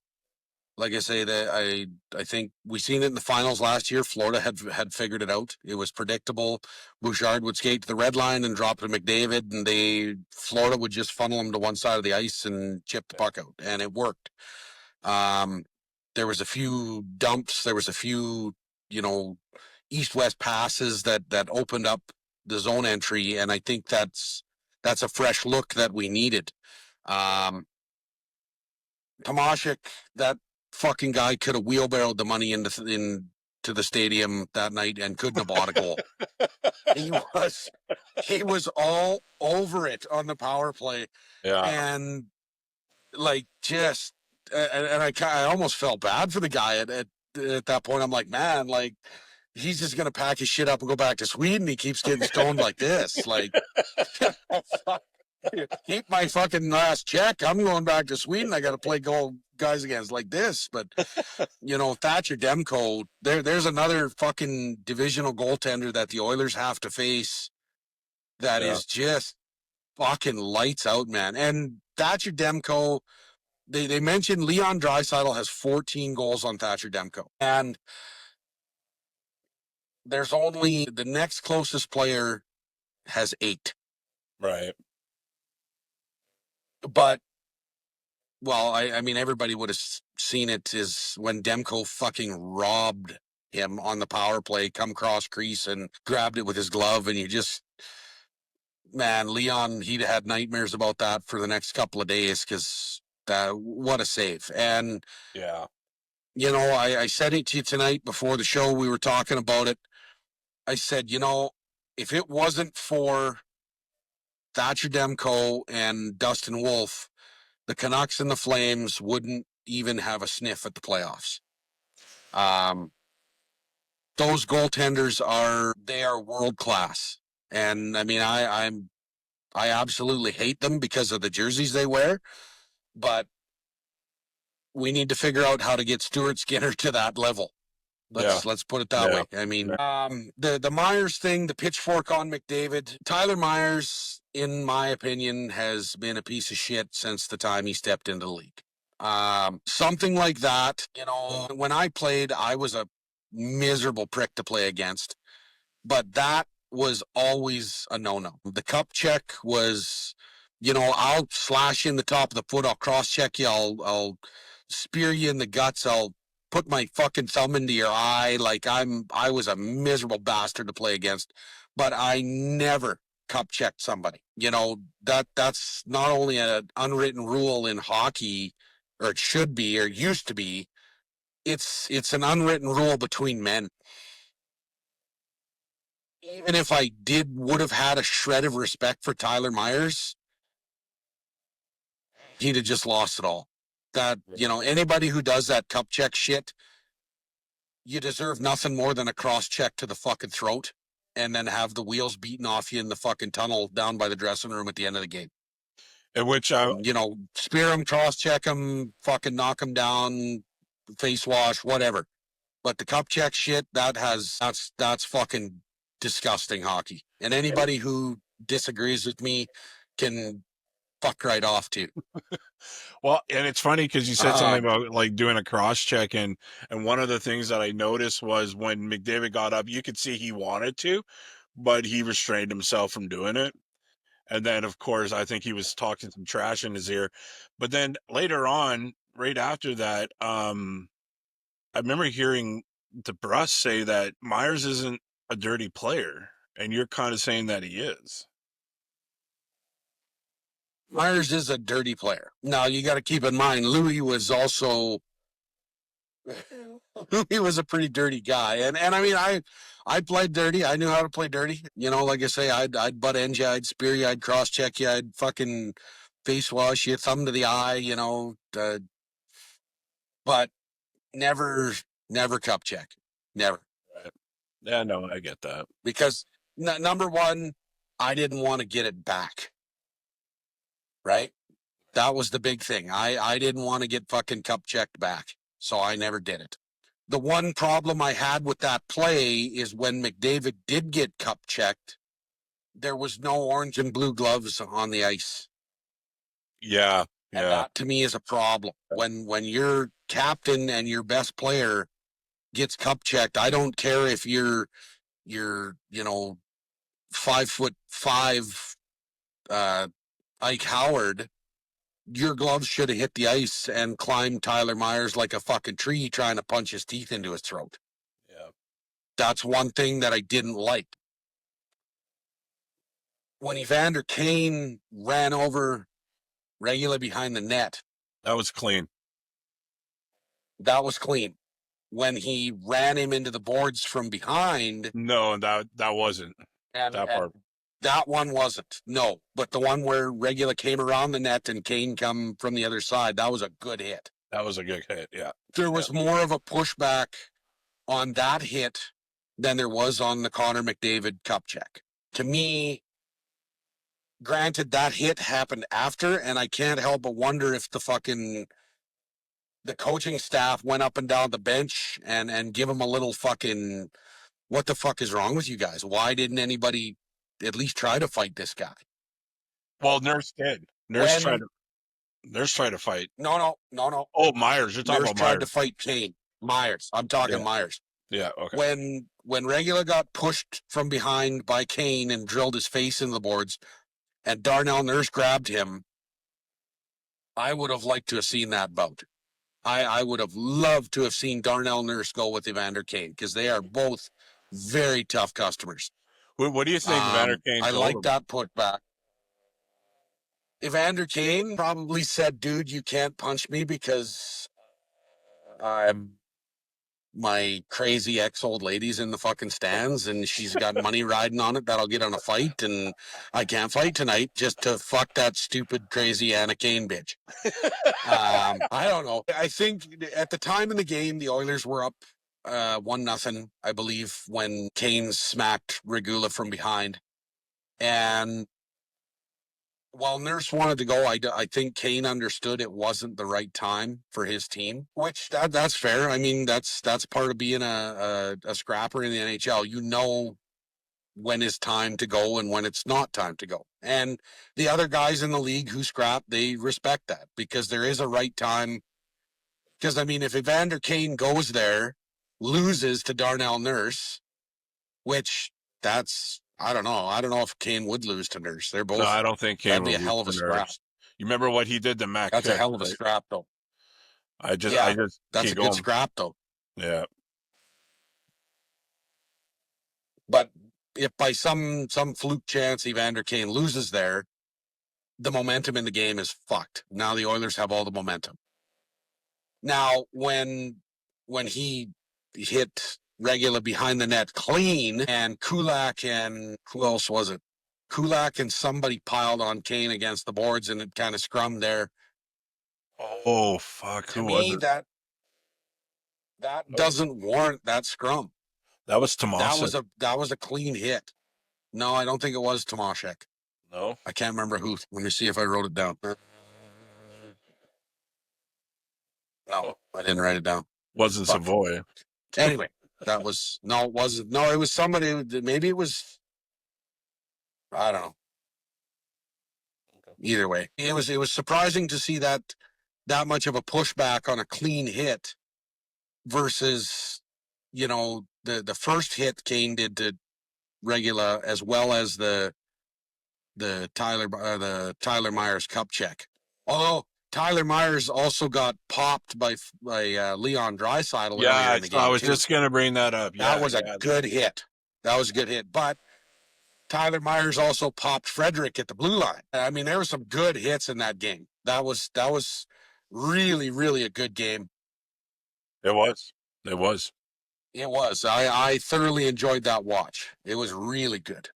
Like I say, that I think we seen it in the finals last year. Florida had figured it out. It was predictable. Bouchard would skate to the red line and drop to McDavid, and Florida would just funnel him to one side of the ice and chip the puck out, and it worked. There was a few dumps. There was a few, east-west passes that opened up the zone entry, and I think that's a fresh look that we needed. Tomashik, that fucking guy could have wheelbarrowed the money into the stadium that night and couldn't have bought a goal. He was all over it on the power play. Yeah. And like just and I almost felt bad for the guy at that point. I'm like, man, like he's just gonna pack his shit up and go back to Sweden. He keeps getting stoned like this. Like keep my fucking last check. I'm going back to Sweden. I got to play guys against like this. But Thatcher Demko, there's another fucking divisional goaltender that the Oilers have to face that is just fucking lights out, man. And Thatcher Demko, they mentioned Leon Draisaitl has 14 goals on Thatcher Demko, and there's only the next closest player has 8. Right. But, well, I mean, everybody would have seen it is when Demko fucking robbed him on the power play, come cross crease and grabbed it with his glove. And man, Leon, he'd had nightmares about that for the next couple of days because what a save. And, yeah, I said it to you tonight before the show. We were talking about it. I said, if it wasn't for Thatcher Demko and Dustin Wolf, the Canucks and the Flames wouldn't even have a sniff at the playoffs. Those goaltenders are world class. And I mean, I absolutely hate them because of the jerseys they wear, but we need to figure out how to get Stuart Skinner to that level. Let's put it that way. I mean, the Myers thing, the pitchfork on McDavid, Tyler Myers, in my opinion, has been a piece of shit since the time he stepped into the league. Something like that, when I played, I was a miserable prick to play against, but that was always a no-no. The cup check was, I'll slash in the top of the foot, I'll cross-check you, I'll spear you in the guts, I'll put my fucking thumb into your eye. Like I was a miserable bastard to play against, but I never cup checked somebody. That's not only an unwritten rule in hockey, or it should be, or used to be. It's an unwritten rule between men. Even if I would have had a shred of respect for Tyler Myers, he'd have just lost it all. That, anybody who does that cup check shit, you deserve nothing more than a cross check to the fucking throat and then have the wheels beaten off you in the fucking tunnel down by the dressing room at the end of the game. In which spear him, cross check him, fucking knock him down, face wash, whatever. But the cup check shit, that's fucking disgusting hockey. And anybody who disagrees with me can fuck right off too. Well, and it's funny because you said something about like doing a cross check, and one of the things that I noticed was when McDavid got up, you could see he wanted to, but he restrained himself from doing it. And then, of course, I think he was talking some trash in his ear. But then later on, right after that, I remember hearing DeBrusk say that Myers isn't a dirty player, and you're kind of saying that he is. Myers is a dirty player. Now, you got to keep in mind, Louis was a pretty dirty guy. And I mean, I played dirty. I knew how to play dirty. Like I say, I'd butt end you, I'd spear you, I'd cross check you, I'd fucking face wash you, thumb to the eye, but never cup check. Never. Right. Yeah, no, I get that. Because number one, I didn't want to get it back. Right? That was the big thing. I didn't want to get fucking cup checked back, so I never did it. The one problem I had with that play is when McDavid did get cup checked, there was no orange and blue gloves on the ice. Yeah. And that to me is a problem. When your captain and your best player gets cup checked, I don't care if you're 5'5", Ike Howard, your gloves should have hit the ice and climbed Tyler Myers like a fucking tree trying to punch his teeth into his throat. Yeah. That's one thing that I didn't like. When Evander Kane ran over regularly behind the net. That was clean. That was clean. When he ran him into the boards from behind, No, that wasn't and that part. that one wasn't. No, but the one where Regula came around the net and Kane come from the other side, that was a good hit. That was a good hit. Yeah. There was more of a pushback on that hit than there was on the Connor McDavid cup check. To me, granted, that hit happened after, and I can't help but wonder if the coaching staff went up and down the bench and give him a little fucking, what the fuck is wrong with you guys? Why didn't anybody at least try to fight this guy? Well, Nurse did. Nurse tried to fight. No. Oh, Myers. You're talking Nurse about tried Myers. to fight Kane. Myers. I'm talking Yeah. Myers. Yeah. Okay. When Regula got pushed from behind by Kane and drilled his face in the boards, and Darnell Nurse grabbed him, I would have liked to have seen that bout. I would have loved to have seen Darnell Nurse go with Evander Kane, because they are both very tough customers. What do you think, Evander Kane? I told like him? that putback. Evander Kane probably said, dude, you can't punch me because I'm my crazy ex-old lady's in the fucking stands and she's got money riding on it that'll get on a fight, and I can't fight tonight just to fuck that stupid, crazy Anna Kane bitch. I don't know. I think at the time in the game, the Oilers were up 1-0, I believe, when Kane smacked Regula from behind. And while Nurse wanted to go, I think Kane understood it wasn't the right time for his team, which that's fair. I mean, that's part of being a scrapper in the NHL. You know when it's time to go and when it's not time to go. And the other guys in the league who scrap, they respect that, because there is a right time. Because, I mean, if Evander Kane goes there, loses to Darnell Nurse, which I don't know. I don't know if Kane would lose to Nurse. They're both. No, I don't think Kane That'd be will a hell of a lose to scrap. Nurse. You remember what he did to Matt? That's Cook, a hell of a right? scrap, though. I just That's keep a going. good scrap, though. Yeah. But if by some fluke chance Evander Kane loses there, the momentum in the game is fucked. Now the Oilers have all the momentum. Now, when he hit Regula behind the net clean, and Kulak and who else was it? Kulak and somebody piled on Kane against the boards, and it kind of scrummed there. Oh fuck! To Who me, was it? that doesn't warrant that scrum. That was Tomasic. That was a clean hit. No, I don't think it was Tomasic. No. I can't remember who. Let me see if I wrote it down. No, I didn't write it down. Wasn't Fuck. Savoy. Anyway, it wasn't. No, it was somebody. Maybe it was. I don't know. Either way, it was surprising to see that much of a pushback on a clean hit versus, the first hit Kane did to Regula, as well as the Tyler Myers cup check. Although Tyler Myers also got popped by Leon Draisaitl earlier in the game. I was just gonna bring that up. That was a good hit. That was a good hit. But Tyler Myers also popped Frederick at the blue line. I mean, there were some good hits in that game. That was really, really a good game. It was. It was. I thoroughly enjoyed that watch. It was really good.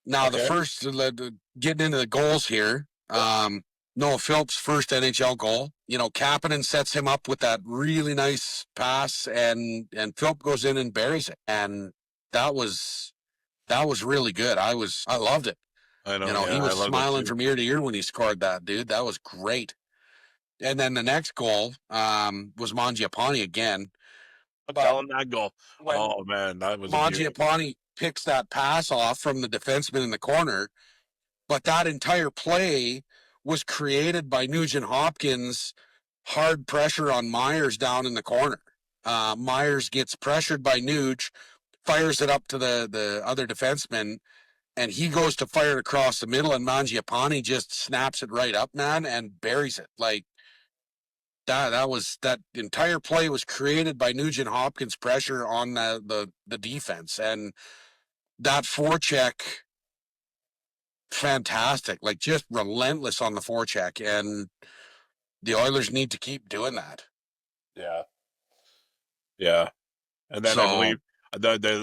Now, the first, getting into the goals here, Noah Phillips' first NHL goal. Kapanen sets him up with that really nice pass, and Philp goes in and buries it. And that was really good. I loved it. I know. He was smiling from ear to ear when he scored that, dude. That was great. And then the next goal was Mangiapane again. Telling that goal. Oh man, that was Mangiapane picks that pass off from the defenseman in the corner, but that entire play was created by Nugent Hopkins' hard pressure on Myers down in the corner. Myers gets pressured by Nuge, fires it up to the other defenseman, and he goes to fire it across the middle, and Mangiapane just snaps it right up, man, and buries it. Like, that entire play was created by Nugent Hopkins' pressure on the defense, and that forecheck, fantastic, like just relentless on the forecheck. And the Oilers need to keep doing that. Yeah. Yeah. And then I So believe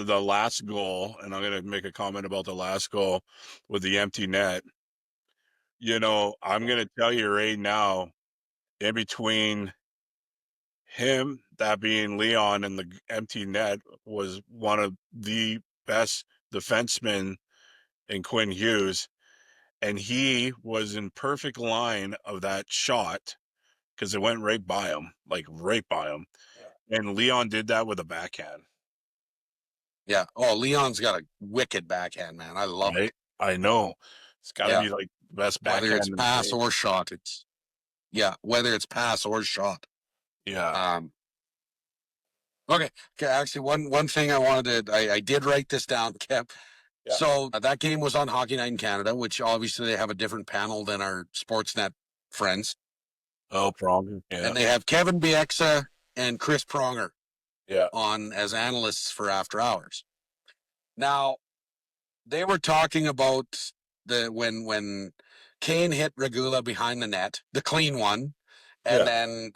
the last goal, and I'm going to make a comment about the last goal with the empty net. You know, I'm going to tell you right now, in between him, that being Leon, and the empty net was one of the best defensemen in Quinn Hughes. And he was in perfect line of that shot because it went right by him, like right by him. And Leon did that with a backhand. yeah. Oh, Leon's got a wicked backhand, man. I love Right? it. I know. It's got to Yeah. be like the best Whether it's backhand in the pass game. or shot, whether it's pass or shot. Yeah. Okay. Actually, one thing I wanted to, I did write this down, Kev. Yeah. So that game was on Hockey Night in Canada, which obviously they have a different panel than our Sportsnet friends. Oh, problem. Yeah. And they have Kevin Bieksa and Chris Pronger Yeah. on as analysts for After Hours. Now, they were talking about when Kane hit Regula behind the net, the clean one, and Yeah. then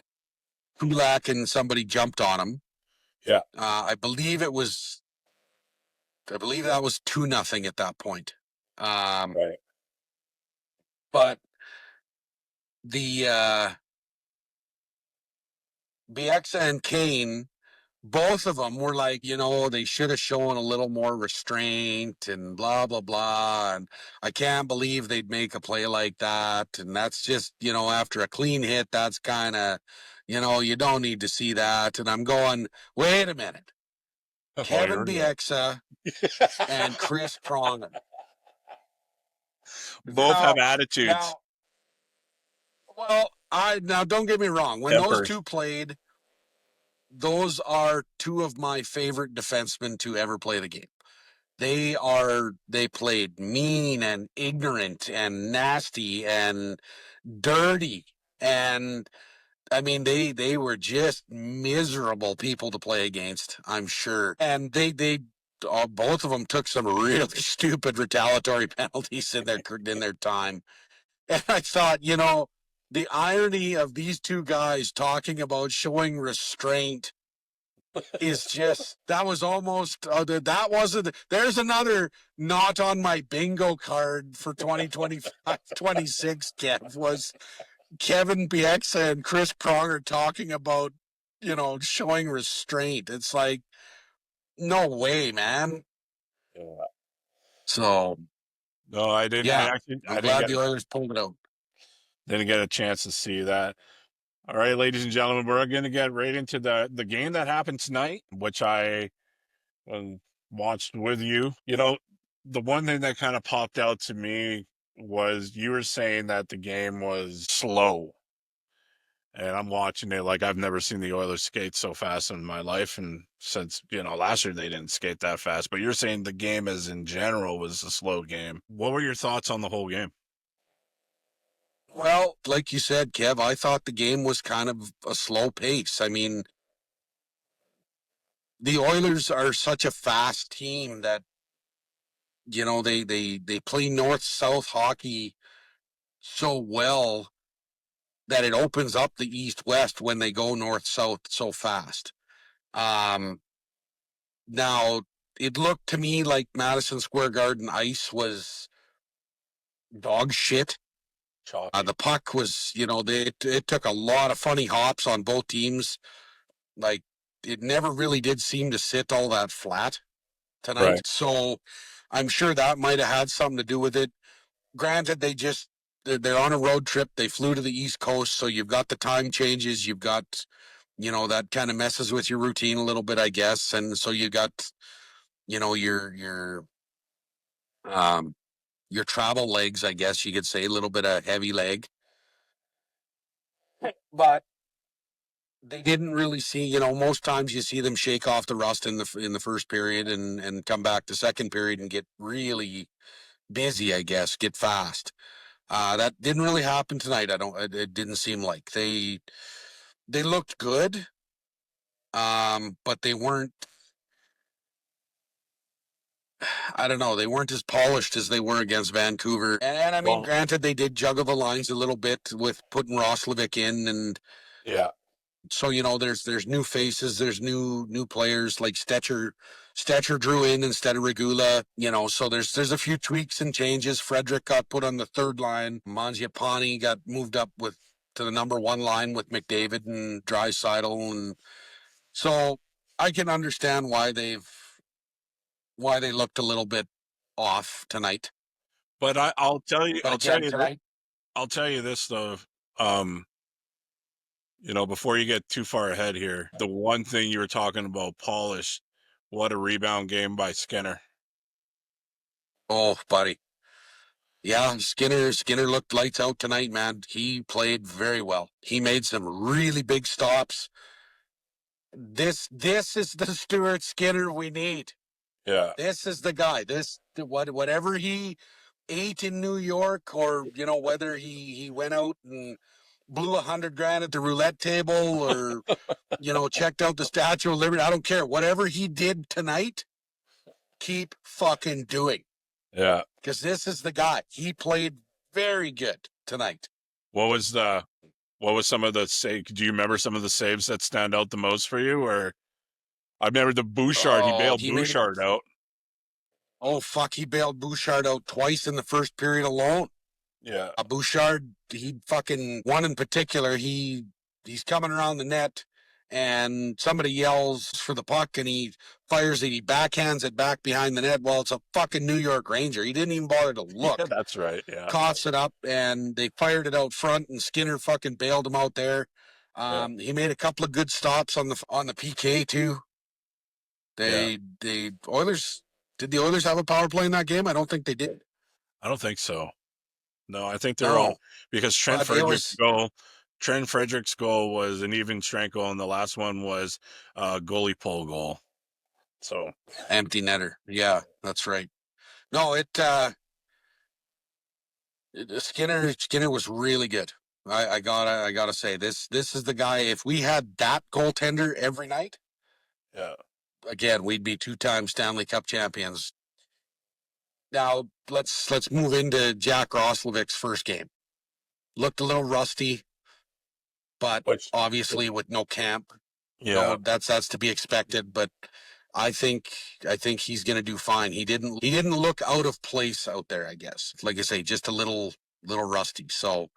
Kulak and somebody jumped on him. Yeah. I believe that was 2-0 at that point. Right. But the Bieksa and Kane, both of them were like, they should have shown a little more restraint and blah, blah, blah. And I can't believe they'd make a play like that. And that's just, after a clean hit, that's kind of, you don't need to see that. And I'm going, wait a minute. Oh, Kevin Bieksa and Chris Pronger. Both have attitudes. Now don't get me wrong. When those two played, those are two of my favorite defensemen to ever play the game. They played mean and ignorant and nasty and dirty. And I mean, they were just miserable people to play against, I'm sure. And they both of them took some really stupid retaliatory penalties in their time. And I thought, the irony of these two guys talking about showing restraint is just, that was almost, that wasn't, there's another not on my bingo card for 2025, 26, Kev, was Kevin Bieksa and Chris Pronger talking about, showing restraint. It's like, no way, man. Yeah. So, No, I didn't. yeah, I I'm glad the Oilers pulled it out. didn't get a chance to see that. All right, ladies and gentlemen, we're going to get right into the game that happened tonight, which I watched with you. The one thing that kind of popped out to me was you were saying that the game was slow. And I'm watching it like I've never seen the Oilers skate so fast in my life. And since, last year they didn't skate that fast. But you're saying the game as in general was a slow game. What were your thoughts on the whole game? Well, like you said, Kev, I thought the game was kind of a slow pace. I mean, the Oilers are such a fast team that, they play north-south hockey so well that it opens up the east-west when they go north-south so fast. Now, it looked to me like Madison Square Garden ice was dog shit. The puck was, it took a lot of funny hops on both teams. Like, it never really did seem to sit all that flat tonight. Right. So I'm sure that might have had something to do with it. Granted, they're on a road trip. They flew to the East Coast, so you've got the time changes. You've got, that kind of messes with your routine a little bit, I guess. And so you got, your travel legs, I guess you could say, a little bit of heavy leg. But they didn't really see, most times you see them shake off the rust in the first period and come back the second period and get really busy, I guess, get fast. That didn't really happen tonight. It didn't seem like they looked good. But they weren't, I don't know. They weren't as polished as they were against Vancouver. And I mean, Well, granted, they did juggle the lines a little bit with putting Roslovic in, and yeah. so there's new faces, there's new players like Stetcher drew in instead of Regula. So there's a few tweaks and changes. Frederick got put on the third line. Mangiapane got moved up to the number one line with McDavid and Draisaitl, and so I can understand why they looked a little bit off tonight. But I'll tell you, But again, tonight, I'll tell you this though. Um, before you get too far ahead here, the one thing you were talking about, polish, what a rebound game by Skinner. oh buddy, yeah, Skinner looked lights out tonight, man. He played very well. He made some really big stops. This is the Stuart Skinner we need. Yeah. This is the guy. Whatever he ate in New York, or whether he went out and blew $100,000 at the roulette table, or checked out the Statue of Liberty. I don't care. Whatever he did tonight, keep fucking doing. Yeah. Because this is the guy. He played very good tonight. What was some of the save? Do you remember some of the saves that stand out the most for you? Or I remember the Bouchard. He bailed Bouchard out. Oh fuck! He bailed Bouchard out twice in the first period alone. Yeah. Bouchard, he fucking one in particular. He's coming around the net, and somebody yells for the puck, and he fires it. He backhands it back behind the net. Well, it's a fucking New York Ranger. He didn't even bother to look. Yeah, that's right. Yeah. Coughs it up, and they fired it out front, and Skinner fucking bailed him out there. He made a couple of good stops on the PK too. The Oilers, did the Oilers have a power play in that game? I don't think they did. I don't think so. No, I think they're all because Trent Frederick's goal was an even strength goal, and the last one was a goalie pull goal. So empty netter. Yeah, that's right. No, Skinner was really good. I gotta say this is the guy. If we had that goaltender every night, yeah, again we'd be 2-time Stanley Cup champions. Now let's move into Jack Roslovic's first game. Looked a little rusty, but obviously with no camp, that's to be expected. But I think he's going to do fine. He didn't look out of place out there, I guess. Like I say, just a little rusty. So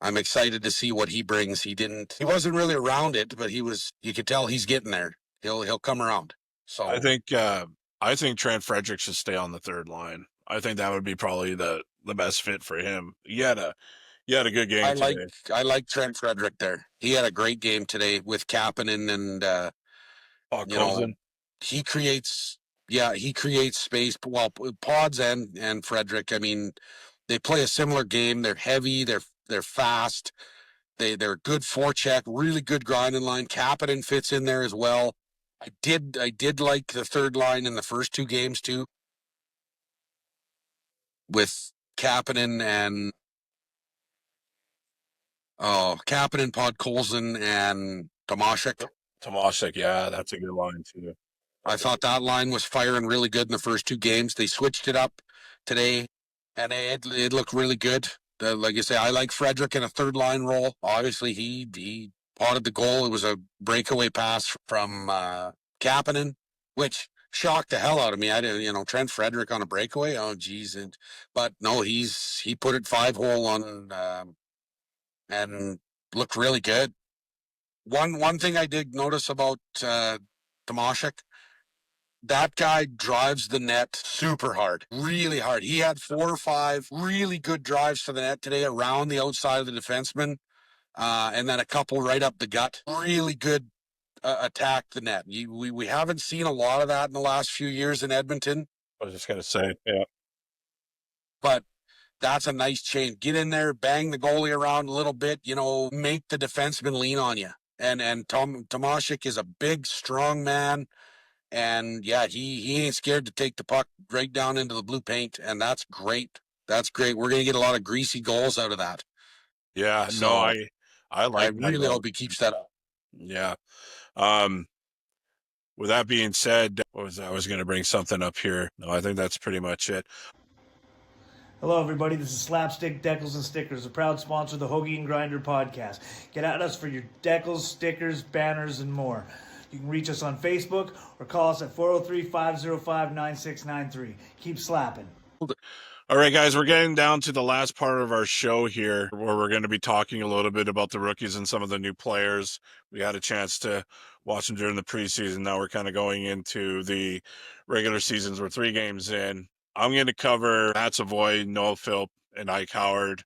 I'm excited to see what he brings. He wasn't really around it, but you could tell he's getting there. He'll come around. So I think Trent Frederick should stay on the third line. I think that would be probably the best fit for him. He had a good game today. I like Trent Frederick there. He had a great game today with Kapanen and he creates space. Well, Pods and Frederick, I mean, they play a similar game. They're heavy, they're fast. They're good forecheck, really good grinding line. Kapanen fits in there as well. I did like the third line in the first two games too, with Kapanen and Podkolzin and Tomashek. Tomashek, yeah, that's a good line too. I thought that line was firing really good in the first two games. They switched it up today, and it looked really good. Like I say, I like Frederick in a third line role. Obviously, he potted the goal. It was a breakaway pass from Kapanen, which shocked the hell out of me. I didn't, Trent Frederick on a breakaway. Oh, geez. But no, he put it 5-hole on and looked really good. One thing I did notice about Tomashek, that guy drives the net super hard, really hard. He had 4 or 5 really good drives to the net today around the outside of the defenseman, and then a couple right up the gut. Really good attack the net. We haven't seen a lot of that in the last few years in Edmonton. I was just going to say, yeah. But that's a nice change. Get in there, bang the goalie around a little bit, make the defenseman lean on you. And Tomashek is a big, strong man. And yeah, he ain't scared to take the puck right down into the blue paint, and that's great. That's great. We're gonna get a lot of greasy goals out of that. Yeah, so I like. I really hope he keeps that up. Yeah. with that being said, I was going to bring something up here. No, I think that's pretty much it. Hello, everybody. This is Slapstick Decals and Stickers, a proud sponsor of the Hougie and Grinder podcast. Get at us for your decals, stickers, banners, and more. You can reach us on Facebook or call us at 403-505-9693. Keep slapping. All right, guys, we're getting down to the last part of our show here where we're going to be talking a little bit about the rookies and some of the new players. We had a chance to watch them during the preseason. Now we're kind of going into the regular seasons. We're 3 games in. I'm going to cover Matt Savoy, Noah Philp, and Ike Howard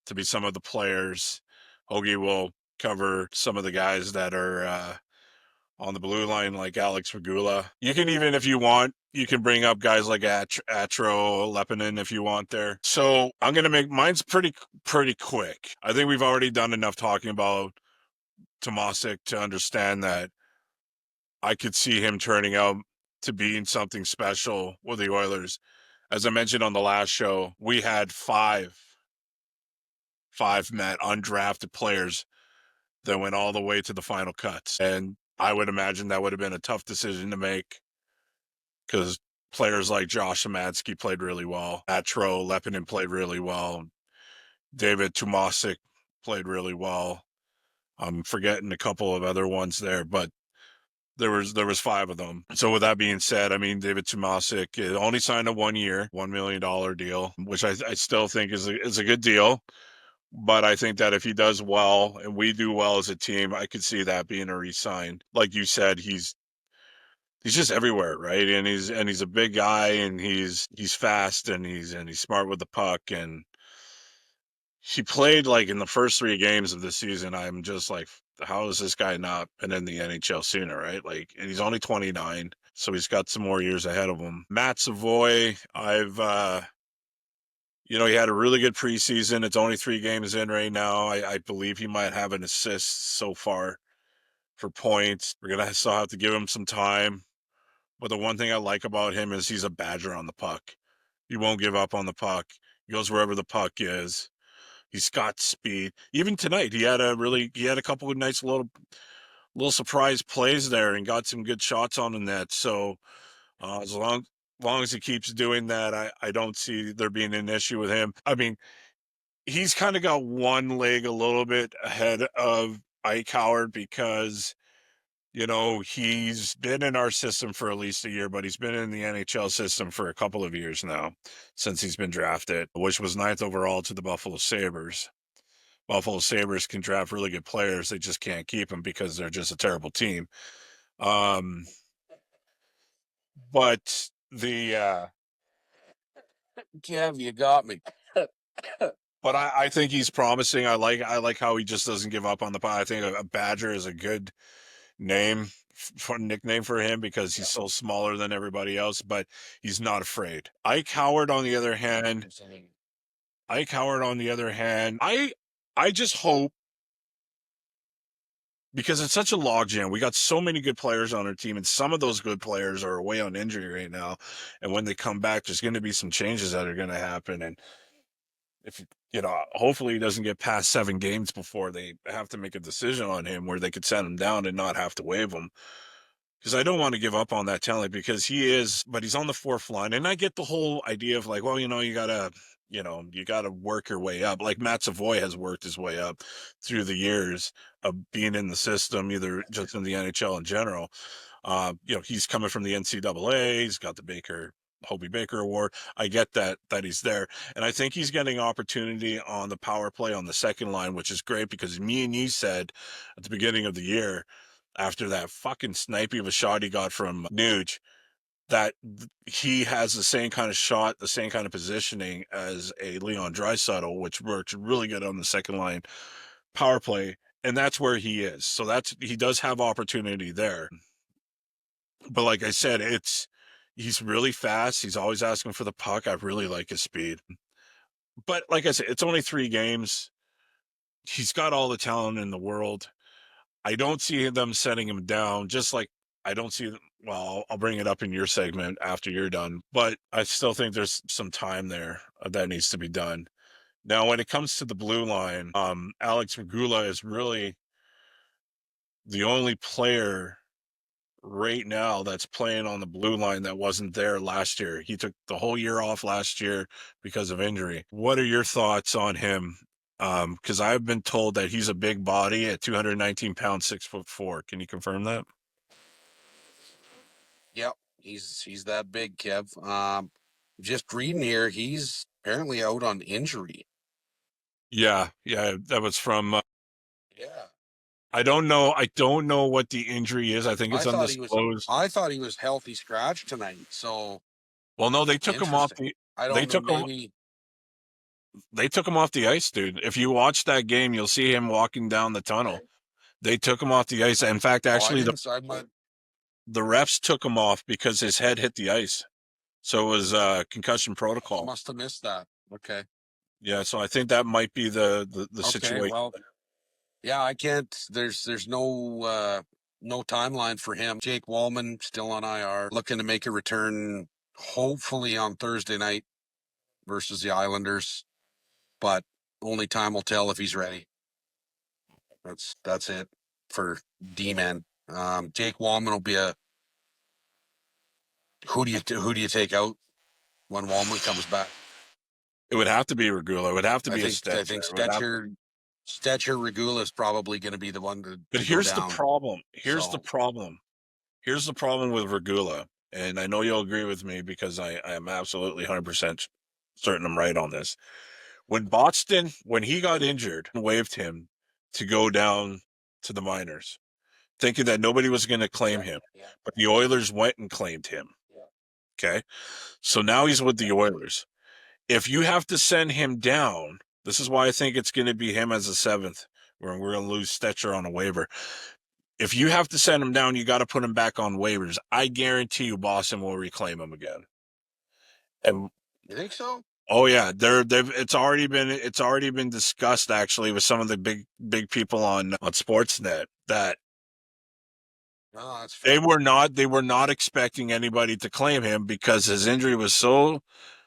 to be some of the players. Hougie will cover some of the guys that are on the blue line, like Alex Regula. You can even, if you want, you can bring up guys like Atro Lepinen if you want there. So I'm going to make mine's pretty quick. I think we've already done enough talking about Tomasic to understand that I could see him turning out to being something special with the Oilers. As I mentioned on the last show, we had five met undrafted players that went all the way to the final cuts. And I would imagine that would have been a tough decision to make because players like Josh Szymanski played really well. Atro Lepinen played really well. David Tomasic played really well. I'm forgetting a couple of other ones there, but there was 5 of them. So with that being said, I mean, David Tomasic only signed a 1-year, $1 million deal, which I still think is a good deal. But I think that if he does well and we do well as a team, I could see that being a re-sign. Like you said, he's just everywhere, right? And he's a big guy, and he's fast, and he's smart with the puck, and he played like in the first 3 games of the season. I'm just like, how has this guy not been in the NHL sooner, right? Like, and he's only 29, so he's got some more years ahead of him. Matt Savoy, he had a really good preseason. It's only 3 games in right now. I believe he might have an assist so far for points. We're going to still have to give him some time. But the one thing I like about him is he's a badger on the puck. He won't give up on the puck. He goes wherever the puck is. He's got speed. Even tonight, he had a couple of nice little surprise plays there and got some good shots on the net. So as long as he keeps doing that, I don't see there being an issue with him. I mean, he's kind of got one leg a little bit ahead of Ike Howard because, he's been in our system for at least a year, but he's been in the NHL system for a couple of years now since he's been drafted, which was 9th overall to the Buffalo Sabres. Buffalo Sabres can draft really good players. They just can't keep them because they're just a terrible team. But the Kev, you got me. but I think he's promising. I like how he just doesn't give up on the pot. I think a Badger is a good nickname for him because he's so smaller than everybody else, but he's not afraid. Ike Howard, on the other hand, I just hope, because it's such a logjam. We got so many good players on our team, and some of those good players are away on injury right now. And when they come back, there's going to be some changes that are going to happen. And if hopefully he doesn't get past 7 games before they have to make a decision on him where they could send him down and not have to waive him. Because I don't want to give up on that talent because he's on the 4th line. And I get the whole idea of like, well, you gotta work your way up. Like Matt Savoy has worked his way up through the years of being in the system, either just in the NHL in general. He's coming from the NCAA. He's got the Hobie Baker Award. I get that he's there. And I think he's getting opportunity on the power play on the second line, which is great because me and you said at the beginning of the year, after that fucking snipey of a shot he got from Nuge, that he has the same kind of shot, the same kind of positioning as a Leon Draisaitl, which works really good on the second line power play. And that's where he is. So he does have opportunity there. But like I said, he's really fast. He's always asking for the puck. I really like his speed. But like I said, it's only 3 games. He's got all the talent in the world. I don't see them setting him down, just like I don't see them. Well, I'll bring it up in your segment after you're done, but I still think there's some time there that needs to be done. Now, when it comes to the blue line, Alex Regula is really the only player right now that's playing on the blue line that wasn't there last year. He took the whole year off last year because of injury. What are your thoughts on him? Because I've been told that he's a big body at 219 pounds, 6'4". Can you confirm that? Yep, he's that big, Kev. Just reading here, he's apparently out on injury. Yeah, that was from. Yeah, I don't know. I don't know what the injury is. I think I it's thought he was. undisclosed. I thought he was healthy scratch tonight. So Well, no, interesting. I they don't know. took him Maybe. they took him off the ice, dude. If you watch that game, you'll see him walking down the tunnel. Okay. They took him off the ice. In fact, Oh, I actually, didn't. I might. the refs took him off because his head hit the ice. So it was concussion protocol. Must have missed that. Okay. Yeah, so I think that might be the Okay. situation. Well. Yeah, I can't. There's no timeline for him. Jake Wallman still on IR, looking to make a return, hopefully on Thursday night versus the Islanders, but only time will tell if he's ready. That's it for D-man. Jake Wallman will be a. Who do you take out when Wallman comes back? It would have to be Regula. It would have to be a I Stetcher. think It would have to. Stetcher Regula is probably going to be the one But to go here's the down. problem. So Here's the problem with Regula, and I know you'll agree with me because I am absolutely 100% certain I'm right on this. When he got injured, waived him to go down to the minors, thinking that nobody was going to claim him, but the Oilers went and claimed him. Okay, so now he's with the Oilers. If you have to send him down, this is why I think it's going to be him as a seventh, where we're going to lose Stetcher on a waiver. If you have to send him down, you got to put him back on waivers. I guarantee you Boston will reclaim him again. And you think so? oh yeah, it's already been discussed actually with some of the big people on Sportsnet that No, that's fair. they were not expecting anybody to claim him because his injury was so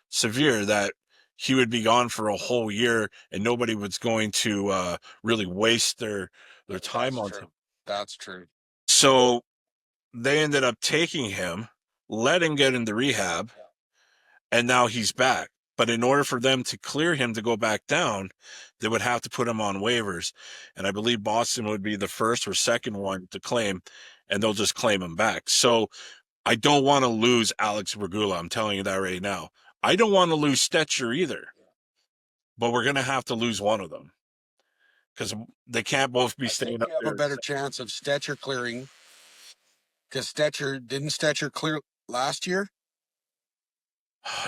severe that he would be gone for a whole year and nobody was going to really waste their time on him. That's true. So they ended up taking him, let him get into rehab, and now he's back. But in order for them to clear him to go back down, they would have to put him on waivers. And I believe Boston would be the first or second one to claim, and they'll just claim him back. So I don't want to lose Alex Regula. I'm telling you that right now. I don't want to lose Stetcher either, but we're going to have to lose one of them because they can't both be staying up You have there. a better chance of Stetcher clearing because didn't Stetcher clear last year?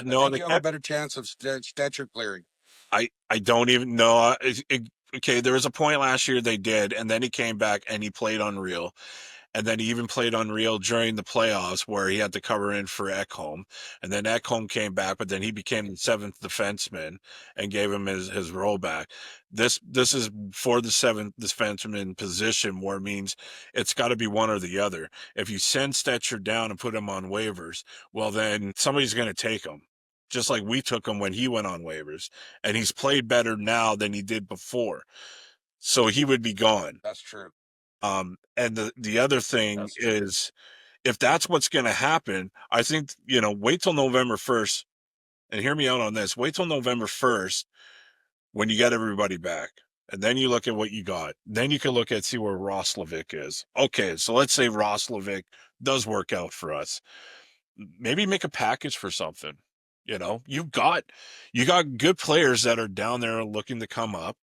No, I think they you have a can't. better chance of Stetcher clearing. I don't even know. Okay, there was a point last year they did, and then he came back and he played unreal. And then he even played unreal during the playoffs where he had to cover in for Ekholm. And then Ekholm came back, but then he became the seventh defenseman and gave him his role back. This is for the seventh defenseman position where it means it's got to be one or the other. If you send Stetcher down and put him on waivers, well, then somebody's going to take him. Just like we took him when he went on waivers. And he's played better now than he did before. So he would be gone. That's true. And the other thing is, if that's what's going to happen, I think, wait till November 1st and hear me out on this. Wait till November 1st when you get everybody back. And then you look at what you got. Then you can see where Roslovic is. Okay, so let's say Roslovic does work out for us. Maybe make a package for something. You got good players that are down there looking to come up.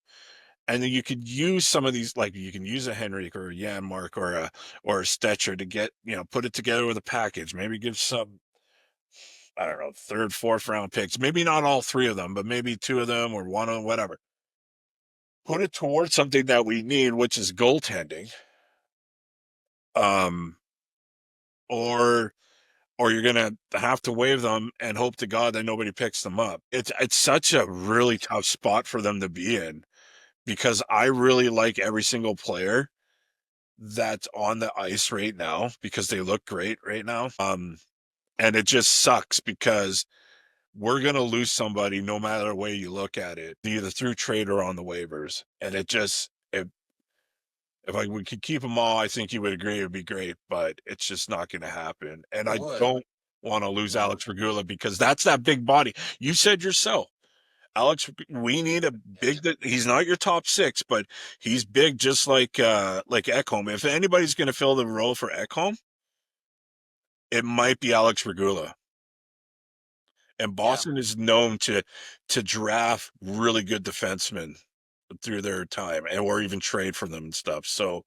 And then you could use some of these, like you can use a Henrik or a Janmark or a Stetcher to get, put it together with a package. Maybe give some, I don't know, third, fourth round picks. Maybe not all three of them, but maybe two of them or one of them, whatever. Put it towards something that we need, which is goaltending. Or you're gonna have to waive them and hope to God that nobody picks them up. It's such a really tough spot for them to be in because I really like every single player that's on the ice right now because they look great right now. And it just sucks because we're going to lose somebody no matter the way you look at it, either through trade or on the waivers. And it If we could keep them all, I think you would agree it would be great, but it's just not going to happen. And I don't want to lose Alex Regula because that's that big body. You said yourself, Alex, we need a big. He's not your top 6, but he's big, just like Ekholm. If anybody's going to fill the role for Ekholm, it might be Alex Regula. And Boston is known to draft really good defensemen through their time, and or even trade for them and stuff. So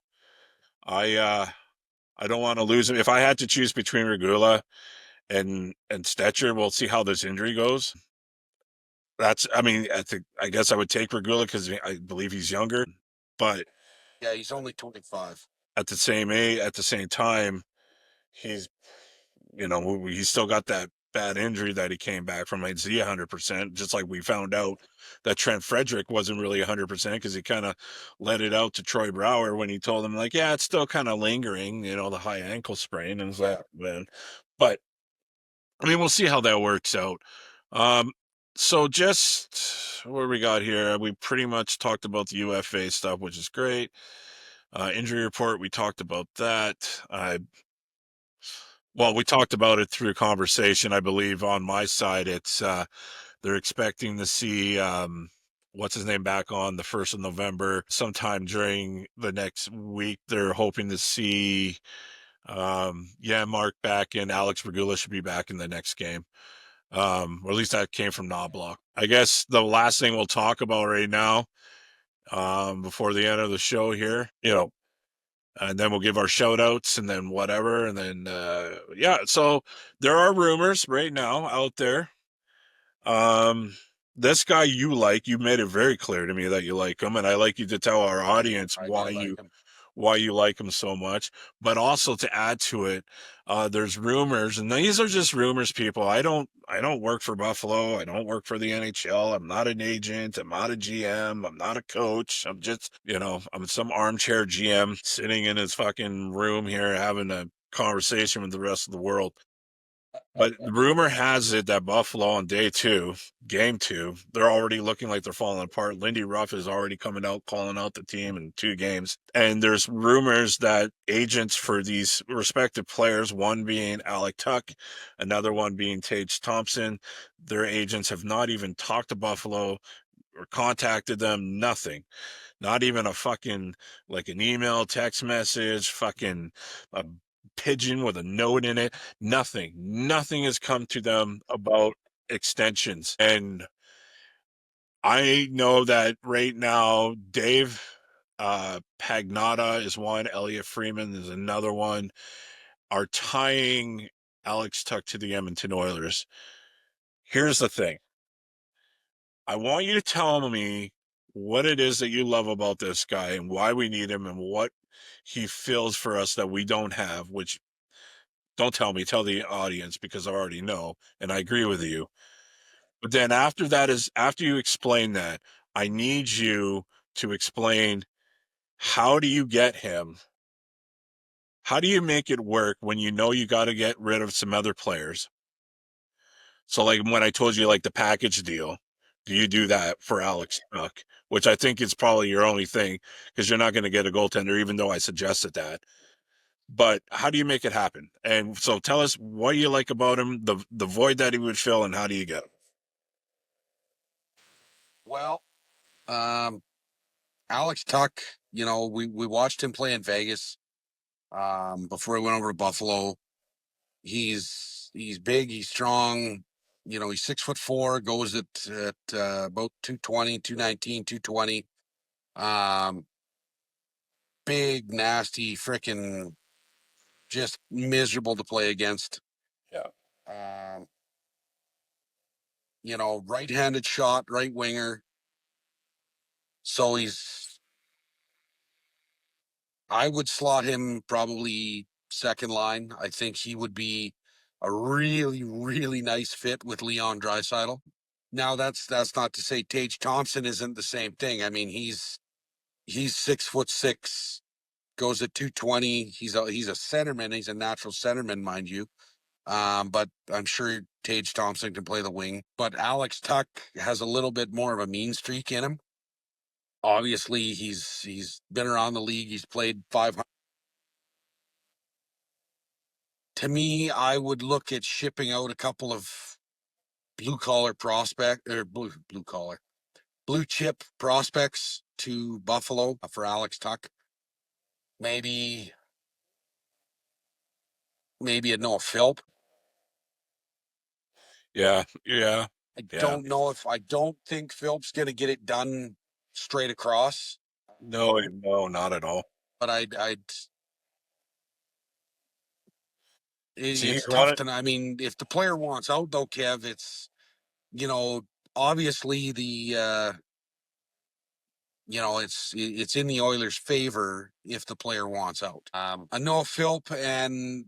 I don't want to lose him. If I had to choose between Regula and Stetcher, we'll see how this injury goes. I guess I would take Regula because I believe he's younger, but yeah, he's only 25. At the same time, he's he's still got that bad injury that he came back from. I'd see 100%, just like we found out that Trent Frederick wasn't really 100% because he kind of let it out to Troy Brouwer when he told him, like, yeah, it's still kind of lingering, the high ankle sprain. And it's like, man, but I mean, we'll see how that works out. So just what we got here, we pretty much talked about the UFA stuff, which is great. Injury report, we talked about that. Well, we talked about it through conversation. I believe on my side, it's they're expecting to see what's his name back on the 1st of November, sometime during the next week. They're hoping to see Mark back, and Alex Regula should be back in the next game. Or at least that came from Knobloch. I guess the last thing we'll talk about right now, before the end of the show here, and then we'll give our shout outs and then whatever. And then, so there are rumors right now out there. This guy you made it very clear to me that you like him, and I like you to tell our audience why you like him so much. But also to add to it, there's rumors, and these are just rumors, people. I don't work for Buffalo. I don't work for the NHL. I'm not an agent. I'm not a GM. I'm not a coach. I'm just, I'm some armchair GM sitting in his fucking room here having a conversation with the rest of the world. But the rumor has it that Buffalo on game 2, they're already looking like they're falling apart. Lindy Ruff is already coming out, calling out the team in 2 games. And there's rumors that agents for these respective players, one being Alec Tuck, another one being Tage Thompson, their agents have not even talked to Buffalo or contacted them, nothing. Not even a fucking, like an email, text message, fucking a pigeon with a note in it. Nothing has come to them about extensions. And I know that right now, Dave Pagnotta is one, Elliot Freeman is another one, are tying Alex Tuck to the Edmonton Oilers. Here's the thing. I want you to tell me what it is that you love about this guy and why we need him and what he fills for us that we don't have, which don't tell me, tell the audience, because I already know, and I agree with you. But then after you explain that, I need you to explain, how do you get him? How do you make it work when you know you got to get rid of some other players? So like when I told you like the package deal, do you do that for Alex Tuck? Which I think is probably your only thing, because you're not going to get a goaltender, even though I suggested that. But how do you make it happen? And so tell us what you like about him, the void that he would fill, and how do you get him? Well, Alex Tuck, we watched him play in Vegas before he went over to Buffalo. He's big, he's strong. He's 6'4", goes at about 220, 219, 220. Big, nasty, freaking just miserable to play against. Yeah. Right-handed shot, right winger. So I would slot him probably second line. I think he would be a really, really nice fit with Leon Draisaitl. Now that's not to say Tage Thompson isn't the same thing. I mean, he's 6'6", goes at 220. He's a centerman. He's a natural centerman, mind you. But I'm sure Tage Thompson can play the wing. But Alex Tuck has a little bit more of a mean streak in him. Obviously, he's been around the league. He's played 500. To me, I would look at shipping out a couple of blue chip prospects to Buffalo for Alex Tuck. Maybe a Noah Philp. Yeah. I don't think Philp's going to get it done straight across. No, not at all. But See, you it's want tough it? to. I mean, if the player wants out, though, Kev, it's obviously it's in the Oilers' favor if the player wants out. I know Philp, and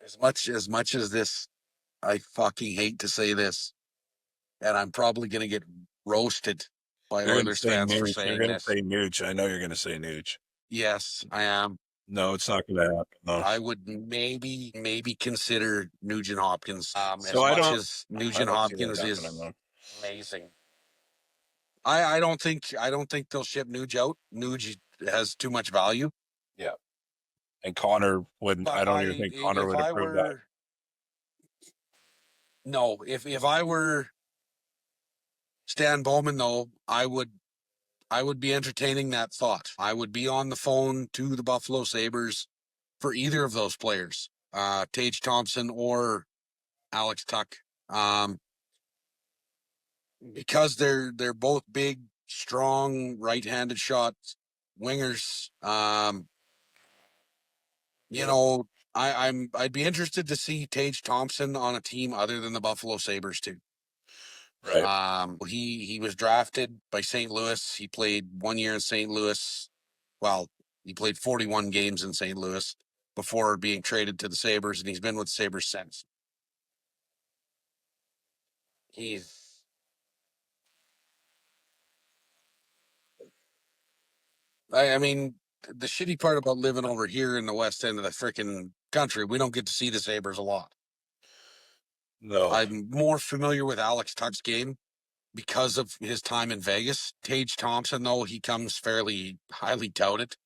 as much as this, I fucking hate to say this, and I'm probably gonna get roasted by You're going to Oilers say fans for Nuge. You're saying going to this. say Nuge. I know you're going to say Nuge. Yes, I am. No, it's not going to happen. No. I would maybe consider Nugent Hopkins. So As much as I Nugent don't see that Hopkins happening is though. amazing. I don't think they'll ship Nuge out. Nuge has too much value. Yeah. And Connor wouldn't. But I don't even think Connor if would I approve that. were no, if I were Stan Bowman, though, I would be entertaining that thought. I would be on the phone to the Buffalo Sabres for either of those players, Tage Thompson or Alex Tuck, because they're both big, strong, right-handed shots wingers. I'd be interested to see Tage Thompson on a team other than the Buffalo Sabres too. Right. He was drafted by St. Louis. He played 1 year in St. Louis. Well, he played 41 games in St. Louis before being traded to the Sabres, and he's been with the Sabres since. I mean, the shitty part about living over here in the west end of the freaking country, we don't get to see the Sabres a lot. No. I'm more familiar with Alex Tuck's game because of his time in Vegas. Tage Thompson, though, he comes fairly highly touted.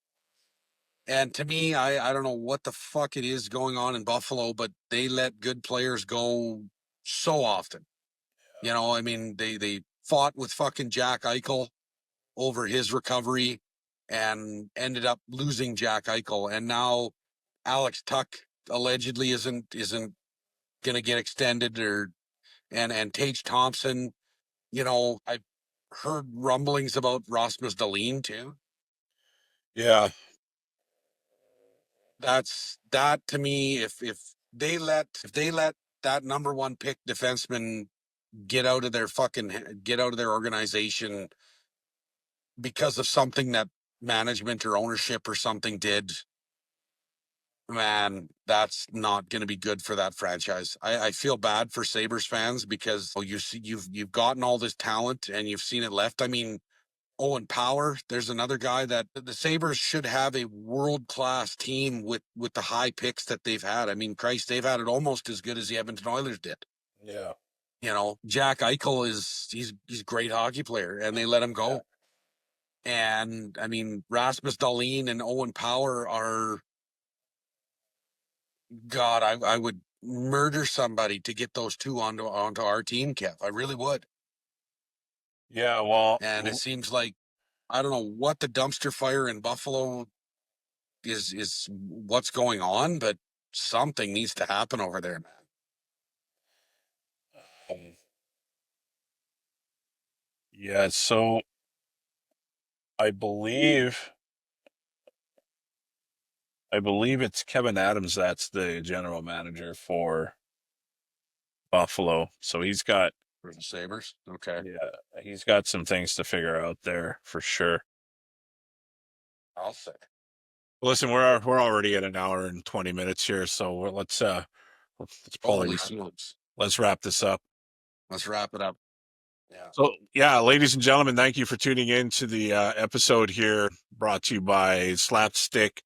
And to me, I don't know what the fuck it is going on in Buffalo, but they let good players go so often. I mean, they fought with fucking Jack Eichel over his recovery and ended up losing Jack Eichel. And now Alex Tuck allegedly isn't gonna get extended and Tage Thompson, I've heard rumblings about Rasmus Dahlin too. Yeah. That to me, if they let that number one pick defenseman get out of their organization because of something that management or ownership or something did, man, that's not going to be good for that franchise. I feel bad for Sabres fans because you've gotten all this talent and you've seen it left. I mean, Owen Power, there's another guy that the Sabres should have a world-class team with the high picks that they've had. I mean, Christ, they've had it almost as good as the Edmonton Oilers did. Yeah. Jack Eichel he's a great hockey player, and they let him go. Yeah. And I mean, Rasmus Dahlin and Owen Power are, God, I would murder somebody to get those two onto our team, Kev. I really would. Yeah. Well, And it seems like, I don't know what the dumpster fire in Buffalo is what's going on, but something needs to happen over there, man. Yeah. So I believe it's Kevin Adams that's the general manager for Buffalo. So he's got For the Sabres. Okay. he's got some things to figure out there for sure. I'll say. Listen, we're already at an hour and 20 minutes here, so let's probably Holy smokes. let's wrap this up. Let's wrap it up. Yeah. So yeah, ladies and gentlemen, thank you for tuning in to the episode here, brought to you by Slapstick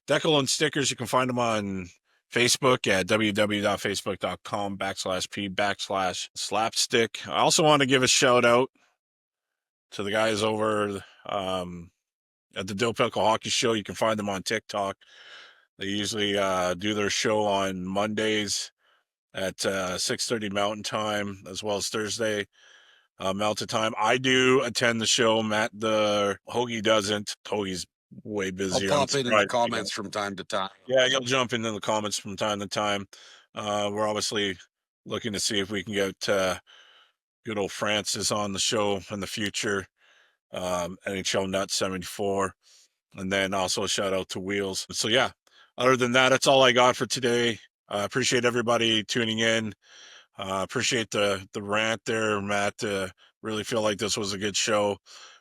Decal and Stickers. You can find them on Facebook at www.facebook.com/p/slapstick. I also want to give a shout out to the guys over at the Dill Pickle Hockey Show. You can find them on TikTok. They usually do their show on Mondays at 6:30 Mountain Time, as well as Thursday Mountain Time. I do attend the show. Matt, the Hoagie, doesn't. Hoagie's way I'll busier. I'm pop in the surprised. comments from time to time. Yeah, you'll jump into the comments from time to time. We're obviously looking to see if we can get good old Francis on the show in the future. NHL Nut 74. And then also a shout out to Wheels. So yeah, other than that, that's all I got for today. I appreciate everybody tuning in. Appreciate the rant there, Matt. Really feel like this was a good show.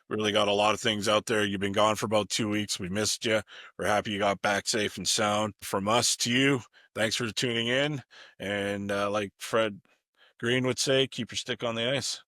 Really got a lot of things out there. You've been gone for about 2 weeks. We missed you. We're happy you got back safe and sound. From us to you, thanks for tuning in. And like Fred Green would say, keep your stick on the ice.